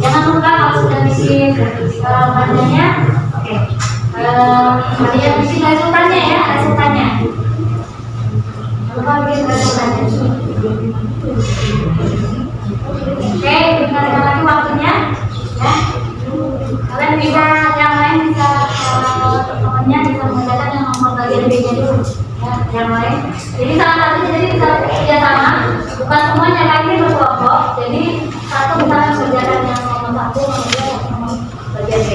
Jangan lupa kalau sudah bikin tandanya, oke. Kalian bikin resultannya ya, resultannya. Jangan lupa bikin resultannya. Oke, dikasih lagi waktunya, ya. Kalian bisa, yang lain bisa temannya bisa mengerjakan yang nomor bagian B-nya dulu, ya, yang lain. Jadi salah satunya jadi bisa kerja sama, bukan semuanya kan ini berkelompok. Jadi satu bisa mengerjakan yang nomor satu, kemudian yang nomor bagian B.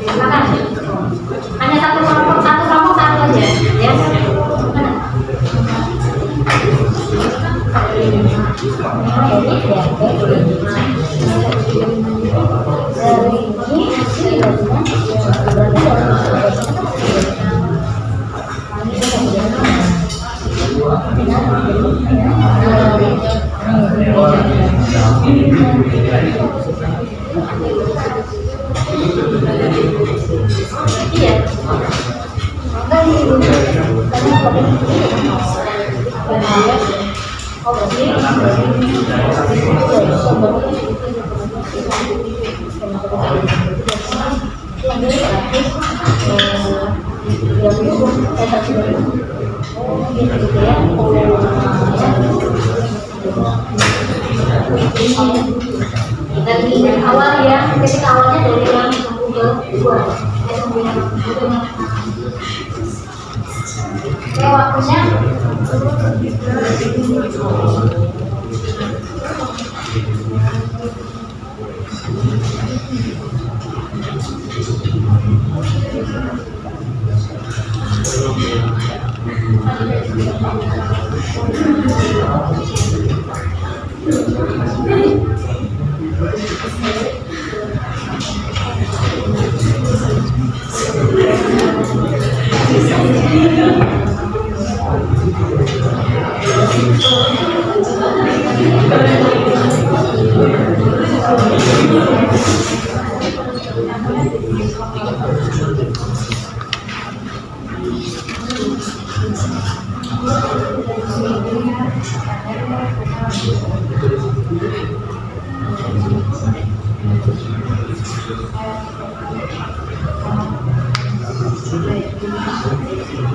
Silakan. Hanya satu kelompok satu aja, ya. Dari awal ya, titik awalnya dari yang Google dua. Oke, waktunya.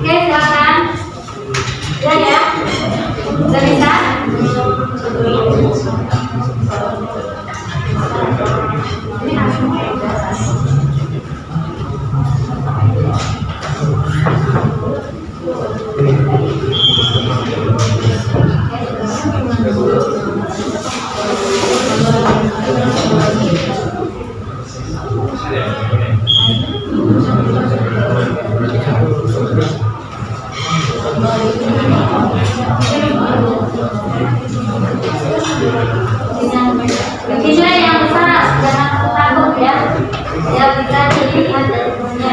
Oke, silakan. Ya. Sudah bisa? Bikinnya yang besar, jangan takut ya. Ya bisa dilihat dari punya.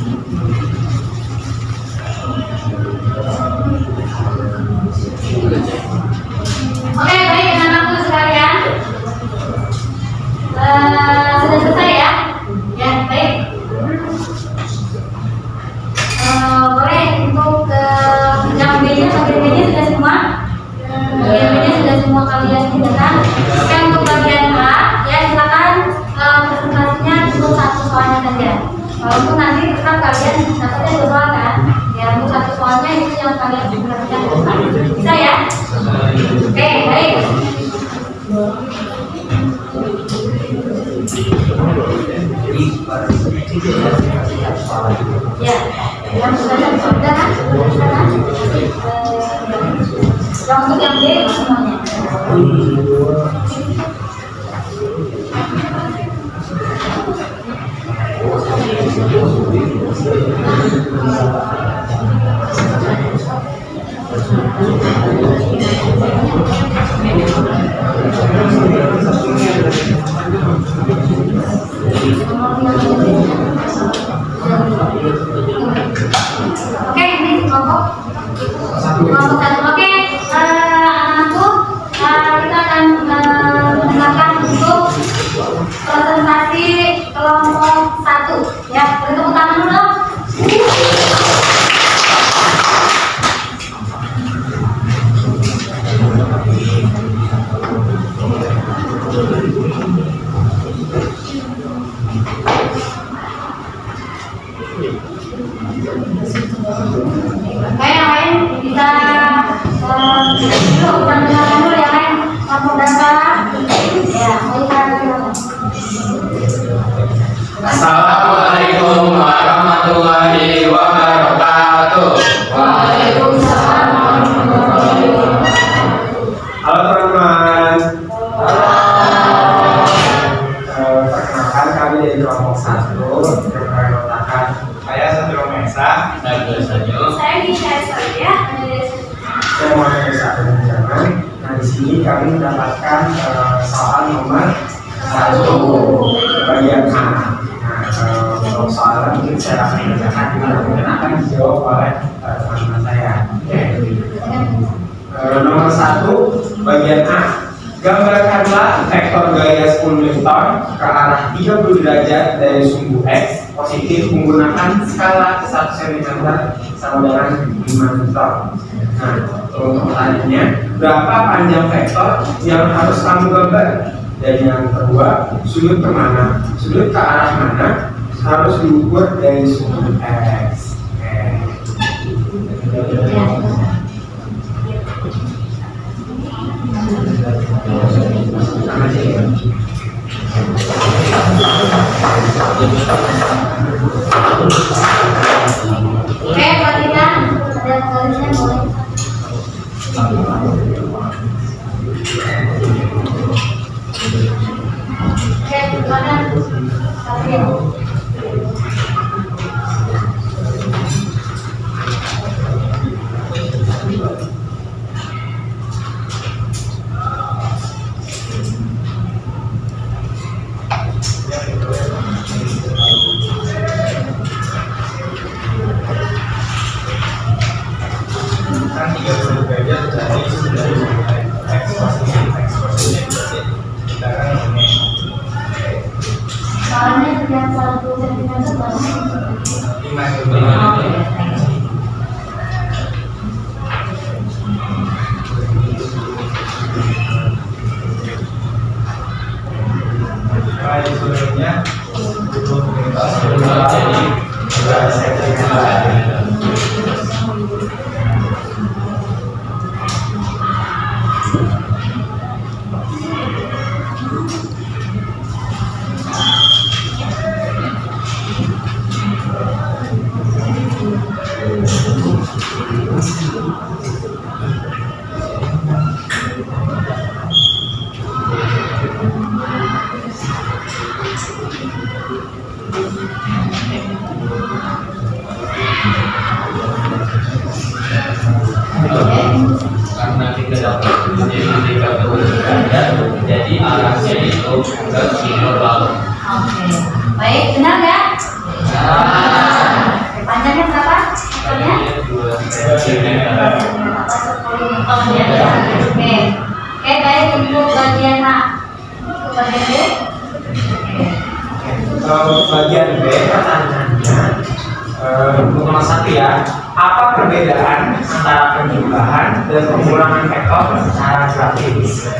Oke, baik anak-anakku sekalian. Sudah selesai ya? Ya, baik. Boleh untuk yang B-nya sampai B-nya sudah semua? Bagian B-nya sudah semua kalian kerjakan. Oke, untuk bagian A, ya silakan presentasinya untuk satu soalnya saja. Walaupun nanti tetap kalian dapatnya dua soal kan? Ya, untuk satu soalnya itu yang kalian perhatikan. Bisa ya? Oke, baik. Ya, yang sudah kan? Yang untuk yang B semuanya. Oke, ini kelompok satu. Oke, anak-anakku, kita akan mendengarkan untuk presentasi kelompok 1. Ya, beri tepuk tangan dulu dong. Oke, yang lain bisa dulu, dengarkan dulu yang lain. Kelompok berapa? Ya, Assalamualaikum warahmatullahi wabarakatuh. Waalaikumsalam warahmatullahi wabarakatuh. Halo teman-teman. Perkenalkan kami dari kelompok 1 yang kami letakkan. Saya Satrio Mesa. Saya Nisha Salia. Saya mau satu jangan. Nah di sini kami mendapatkan soal nomor 1 bagian A. Nah untuk soalnya mungkin saya akan mengerjakan mungkin akan dijawab oleh teman-teman saya. Oke. Nomor 1 bagian A. Gambarkanlah vektor gaya 10 Newton ke arah 30 derajat dari sumbu X positif menggunakan skala 1 cm sama dengan 5 Newton. Nah, untuk pertanyaannya, berapa panjang vektor yang harus kamu gambar? Dan yang kedua, sudut kemana? Sudut ke arah mana harus diukur dari sumbu X. Oke, perhatikan ada tulisnya boleh. Oke, silakan. Kan 30 derajat dari X positif berarti kita kan ini Soalnya setiap 1 cm berapa? 5 Nah, sebelumnya itu karena kita dapat jadi 30 derajat, jadi arahnya itu ke timur laut. Oke, baik, benar ya? bagian B pertanyaannya untuk nomor 1 ya. Apa perbedaan antara penjumlahan dan pengulangan vektor secara grafis?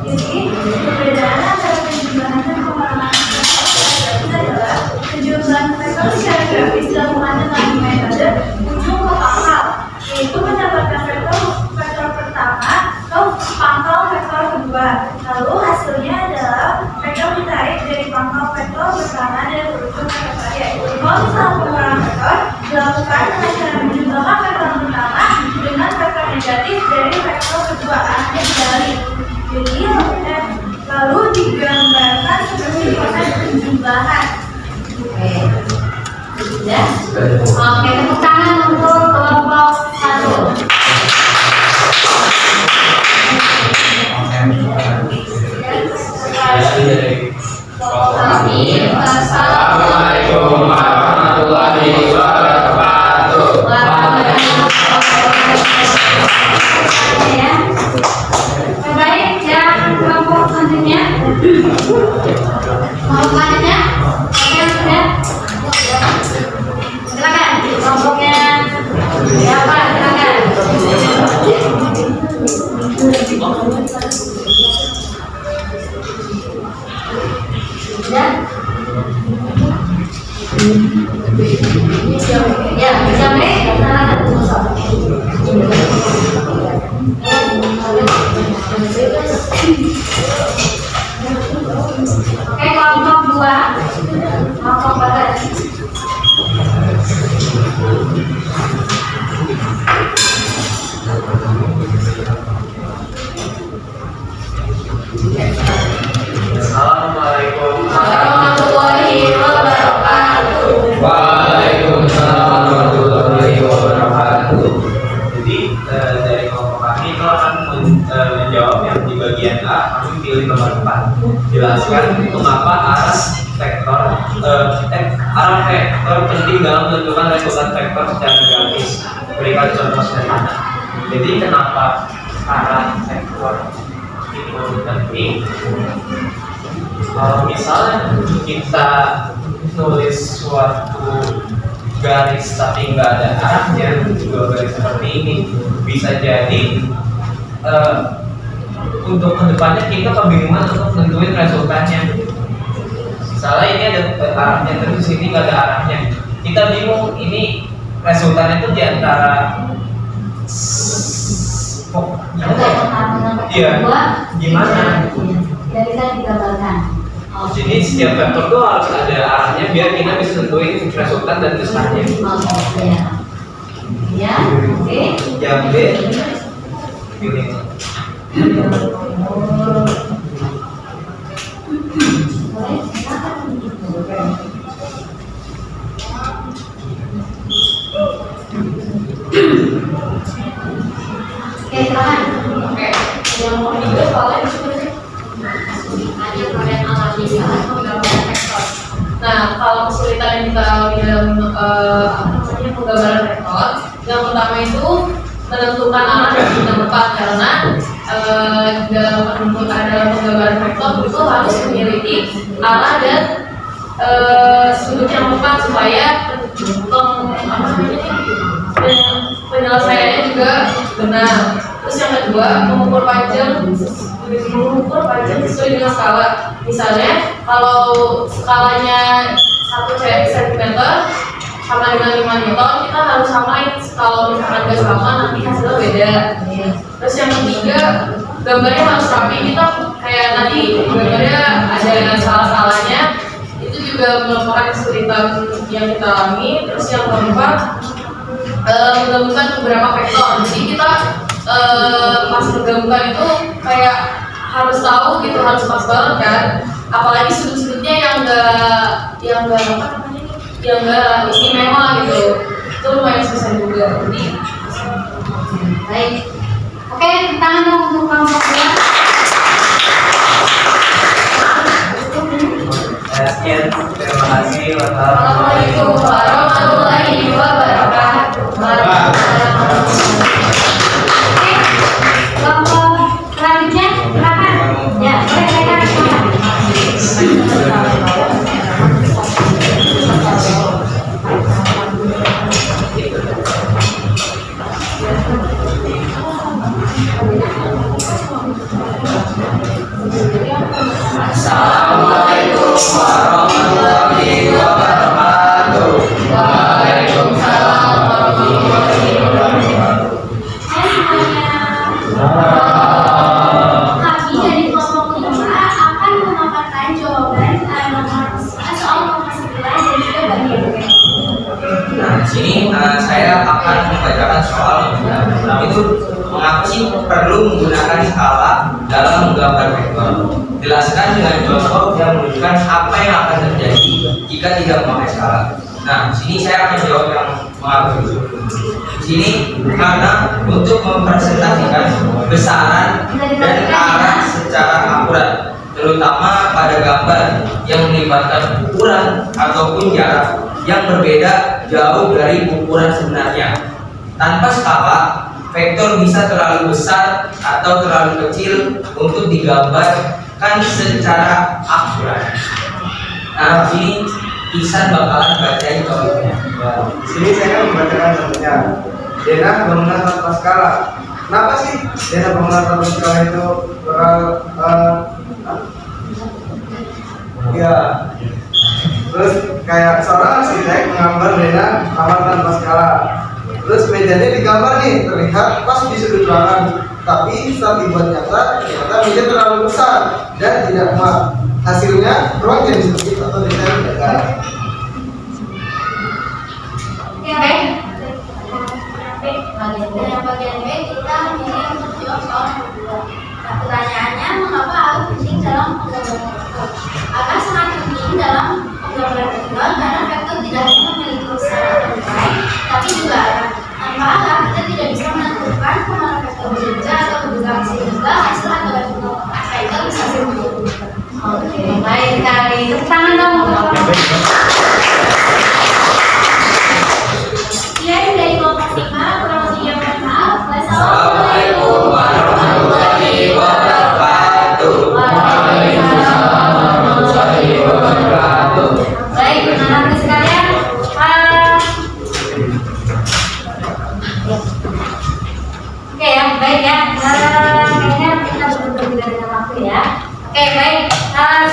Jadi, perbedaan antara penjumlahan dan pengulangan vektor adalah penjumlahan vektor secara grafis dilakukan dengan metode ujung ke pangkal, yaitu mendapatkan vektor pertama ke pangkal vektor kedua. Lalu hasilnya adalah vektor ditarik dari pangkal vektor pertama dan berujung ke vektor yaitu. Kalau misalnya pengulangan vektor dilakukan dengan cara menjumlahkan vektor pertama dengan vektor negatif dari vektor kedua arahnya dibalik. Jadi lalu digambarkan seperti proses penjumlahan. Ya. Oke, tepuk tangan untuk kelompok 1. Assalamualaikum warahmatullahi wabarakatuh. Ya. Baik, yang kelompok selanjutnya. Kelompok selanjutnya. Oke, sudah. Silakan, kelompoknya siapa? Silakan. Sudah. Ya, sampai oke, kelompok 2. Kelompok batas. Assalamualaikum Warahmatullahi wabarakatuh. Waalaikumsalam warahmatullahi wabarakatuh. Jadi dari kelompok kami itu akan menjawab yang di bagian A, kami pilih nomor 4. Jelaskan mengapa arah vektor penting dalam menentukan resultan vektor secara grafis. Berikan contoh sederhana. Jadi kenapa arah vektor itu penting? Kalau misalnya kita nulis suatu garis tapi nggak ada arahnya, dua garis seperti ini, bisa jadi untuk kedepannya kita kebingungan untuk nentuin resultannya. Misalnya ini ada arahnya terus ini nggak ada arahnya, kita bingung ini resultannya itu diantara gimana? Tidak bisa digambarkan. Jadi setiap vektor itu harus ada arahnya biar kita bisa nentuin resultan dan besarnya. Ya. Ya, oke. Yang B pilih. Oke, silakan. Oke, yang mau juga soalnya disebutnya Ada program alami penggambaran vektor. Nah, kalau kesulitan yang kita alami dalam penggambaran vektor, yang pertama itu menentukan arah yang tidak tepat karena dalam penggambaran vektor itu harus memiliki arah dan sudut yang tepat supaya penyelesaiannya juga benar. Terus yang kedua, mengukur panjang sesuai dengan skala. Misalnya kalau skalanya 1 cm sama dengan 5 Newton, kita harus samain. Kalau misalkan nggak sama, nanti hasilnya beda. Terus yang ketiga, gambarnya harus rapi. Kita kayak tadi gambarnya ada salah-salahnya, itu juga merupakan kesulitan yang kita alami. Terus yang keempat, menggabungkan beberapa vektor. Jadi kita pas menggabungkan itu kayak harus tahu gitu, harus pas banget kan. Apalagi sudut-sudutnya yang enggak istimewa gitu. Itu lumayan susah juga. Jadi baik. Oke, tangan dong untuk kelompok 2. Sekian, terima kasih. Assalamualaikum warahmatullahi wabarakatuh. Oke, kelompok selanjutnya silakan. warahmatullahi wabarakatuh. Waalaikumsalam warahmatullahi wabarakatuh. Hai semuanya. Kami dari kelompok 5 akan memaparkan jawaban soal nomor 9 dan juga bagian B. Nah, di sini saya akan membacakan soal itu mengapa sih perlu menggunakan skala dalam menggambar vektor. Jelaskan dengan contoh yang menunjukkan apa yang akan terjadi jika tidak memakai skala. Nah, di sini saya akan jawab yang mengapa itu. Di sini karena untuk mempresentasikan besaran dan arah secara akurat, terutama pada gambar yang melibatkan ukuran ataupun jarak yang berbeda jauh dari ukuran sebenarnya. Tanpa skala, vektor bisa terlalu besar atau terlalu kecil untuk digambarkan secara akurat. Nah, di sini Ihsan bakalan bacain contohnya. Di sini saya membacakan contohnya. Dena bangunan tanpa skala. Kenapa sih dena bangunan tanpa skala itu ya? Terus kayak seorang arsitek menggambar dena kamar tanpa skala. Terus mejanya digambar nih, terlihat pas di sudut ruangan. Tapi saat dibuat nyata, ternyata meja terlalu besar dan tidak muat. Hasilnya ruang jadi sempit atau desain gagal. Oke, baik. Dalam bagian B kita memilih untuk jawab soal nomor 2. Nah, pertanyaannya, mengapa hal penting dalam penggambaran vektor? Akan sangat penting dalam penggambaran vektor karena vektor tidak hanya memiliki besar atau nilai, tapi juga arah. Tanpa arah, kita tidak bisa menentukan kemana vektor bekerja atau bergerak, sehingga hasil atau vektor bisa berubah. Oke, baik sekali. Tepuk tangan dong untuk Sekian dari kelompok 5, kurang lebihnya mohon maaf. Assalamualaikum warahmatullahi wabarakatuh. Waalaikumsalam warahmatullahi wabarakatuh. Baik, anak-anak sekalian, oke ya, baik ya. Kayaknya kita betul-betul tidak ada waktu ya. Oke, baik.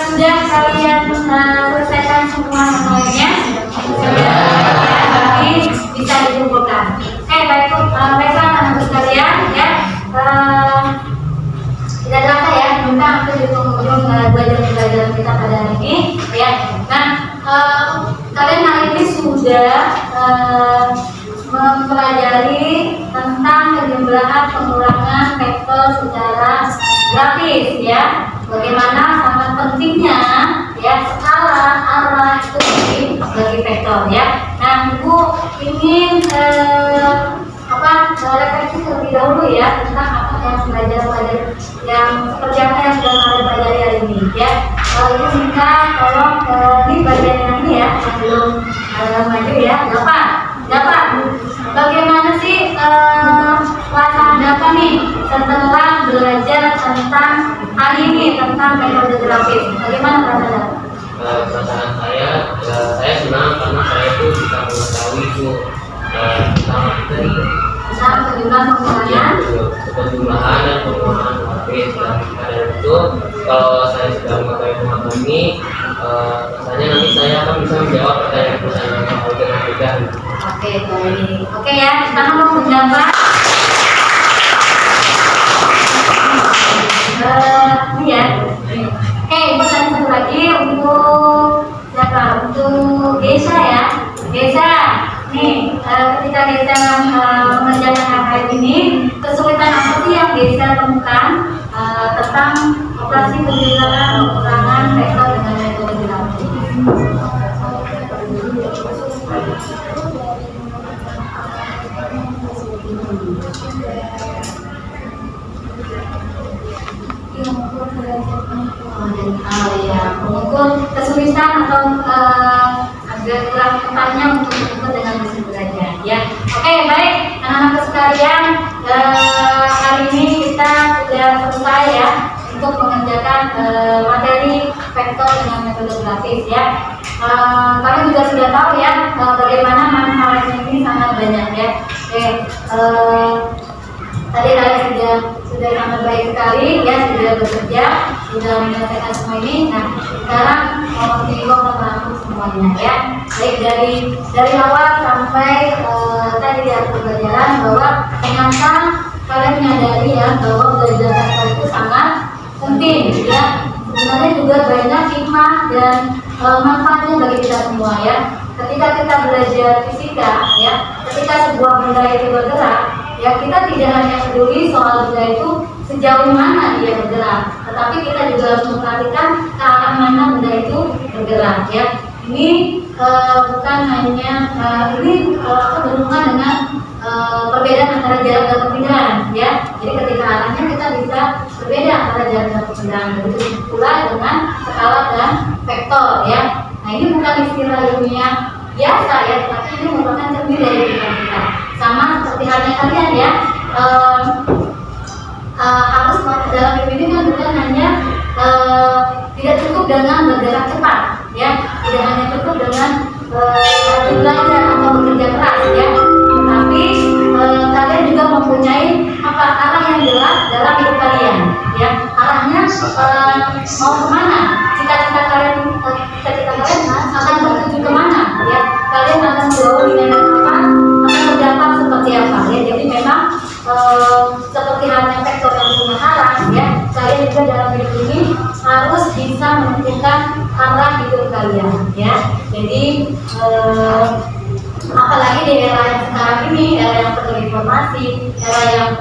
Sudah kalian selesaikan semua semuanya? Sudah, tapi bisa dikumpulkan. Oke, baiklah anak-anak sekalian ya. Tidak terasa ya, kita hampir di penghujung 2 jam pelajaran kita pada hari ini ya. Nah, kalian hari ini sudah mempelajari tentang kejumlahan pengurangan vektor secara grafis ya. Bagaimana sangat pentingnya ya skala arah itu bagi vektor ya. Nah, Ibu ingin refleksi terlebih dahulu ya tentang apa yang pelajaran-pelajaran yang seperti apa yang sudah kalian pelajari hari ini ya. Ibu minta tolong di bagian yang ini ya, yang belum maju ya. Dapat. Bagaimana sih perasaan Dapat nih setelah belajar tentang hari ini tentang metode grafis? Bagaimana perasaan Dapat? Perasaan saya senang karena saya itu bisa mengetahui itu tentang materi. Tentang kejumlahan pengurangan. Penjumlahan dan pengurangan grafis dan itu kalau saya sudah mengetahui materi ini, rasanya nanti saya akan bisa menjawab pertanyaan-pertanyaan yang mau dengan mudah. Oke, baik. Oke ya, sekarang mau menjawab. Ini ya. Oke, pesan satu lagi untuk siapa? Untuk Desa ya. Desa, nih ketika Desa mengerjakan AKM ini, kesulitan apa sih yang Desa temukan tentang operasi penjumlahan pengurangan vektor dengan metode grafis? Mengukur kesulitan atau agak kurang tepatnya untuk mengukur dengan mesin belajar ya. Oke, baik anak-anak sekalian, hari ini kita sudah selesai ya untuk mengerjakan materi vektor dengan metode grafis ya. Kalian juga sudah tahu ya bagaimana manfaatnya ini sangat banyak ya. Oke, tadi kalian sudah sangat baik sekali ya, sudah bekerja sudah menyelesaikan semua ini. Nah, sekarang waktu itu merangkum semuanya ya. Baik dari awal sampai tadi di akhir pelajaran bahwa ternyata kalian menyadari ya bahwa belajar vektor itu sangat penting ya. Sebenarnya juga banyak hikmah dan manfaatnya bagi kita semua ya. Ketika kita belajar fisika ya, ketika sebuah benda itu bergerak ya, kita tidak hanya peduli soal benda itu sejauh mana dia bergerak, tetapi kita juga harus memperhatikan ke arah mana benda itu bergerak ya. Ini bukan hanya ini berhubungan dengan perbedaan antara jarak dan perpindahan ya. Jadi ketika arahnya kita bisa berbeda antara jarak dan perpindahan. Begitu pula dengan skala dan vektor ya. Nah, ini bukan istilah ilmiah biasa ya, tapi ini merupakan cermin dari pikiran kita. Sama seperti halnya kalian ya, harus dalam hidup ini kan bukan hanya tidak cukup dengan bergerak cepat ya, tidak hanya cukup dengan belajar atau bekerja keras ya, tetapi kalian juga mempunyai arah yang jelas dalam hidup kalian ya. Arahnya mau kemana? Cita-cita kalian akan menuju kemana ya? Kalian akan jauh dengan apa? Akan berdampak seperti apa ya? Jadi memang seperti halnya vektor yang punya arah ya, kalian juga dalam hidup ini harus bisa menentukan arah hidup kalian ya. Jadi apalagi di era yang sekarang ini, era yang penuh informasi, era yang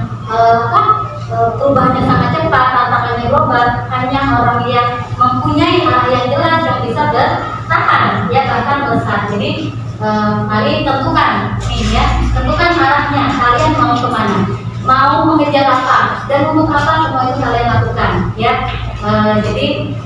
perubahannya sangat cepat, tantangannya global, hanya orang yang mempunyai arah yang jelas yang bisa bertahan ya, bahkan besar. Jadi mari tentukan nih ya, tentukan arahnya, kalian mau kemana, mau mengejar apa, dan untuk apa semua itu kalian lakukan ya. Jadi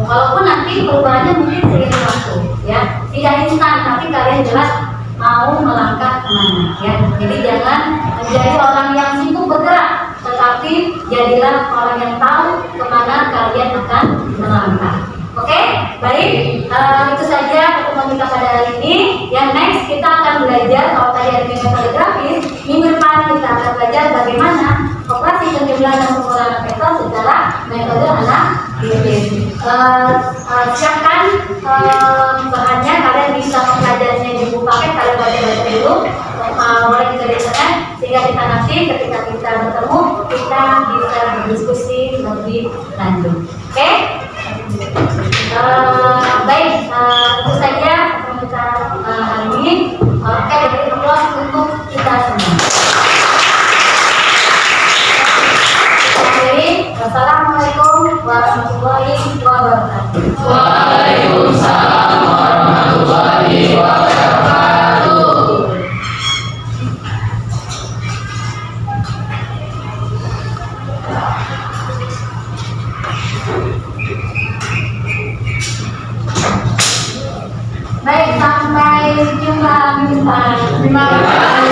walaupun nanti perubahannya mungkin seiring waktu ya, tidak instan, tapi kalian jelas mau melangkah kemana ya. Jadi jangan menjadi orang yang sibuk bergerak, tetapi jadilah orang yang tahu kemana kalian akan melangkah. Oke, baik, itu saja pertemuan kita pada hari ini. Yang next kita akan belajar, kalau tadi ada metode grafis, minggu depan kita akan belajar bagaimana operasi penjumlahan dan pengurangan vektor secara metode analisis. Siapkan bahannya, kalian bisa mempelajarinya di buku paket, kalian baca-baca dulu, mulai kita di internet, sehingga kita nanti ketika kita bertemu kita bisa berdiskusi lebih lanjut. Oke? Baik, itu saja kita hari ini. Oke, dari applause untuk kita semua. Wassalamualaikum warahmatullahi wabarakatuh. Waalaikumsalam warahmatullahi wabarakatuh. Baik, sampai jumpa minggu depan. Terima kasih.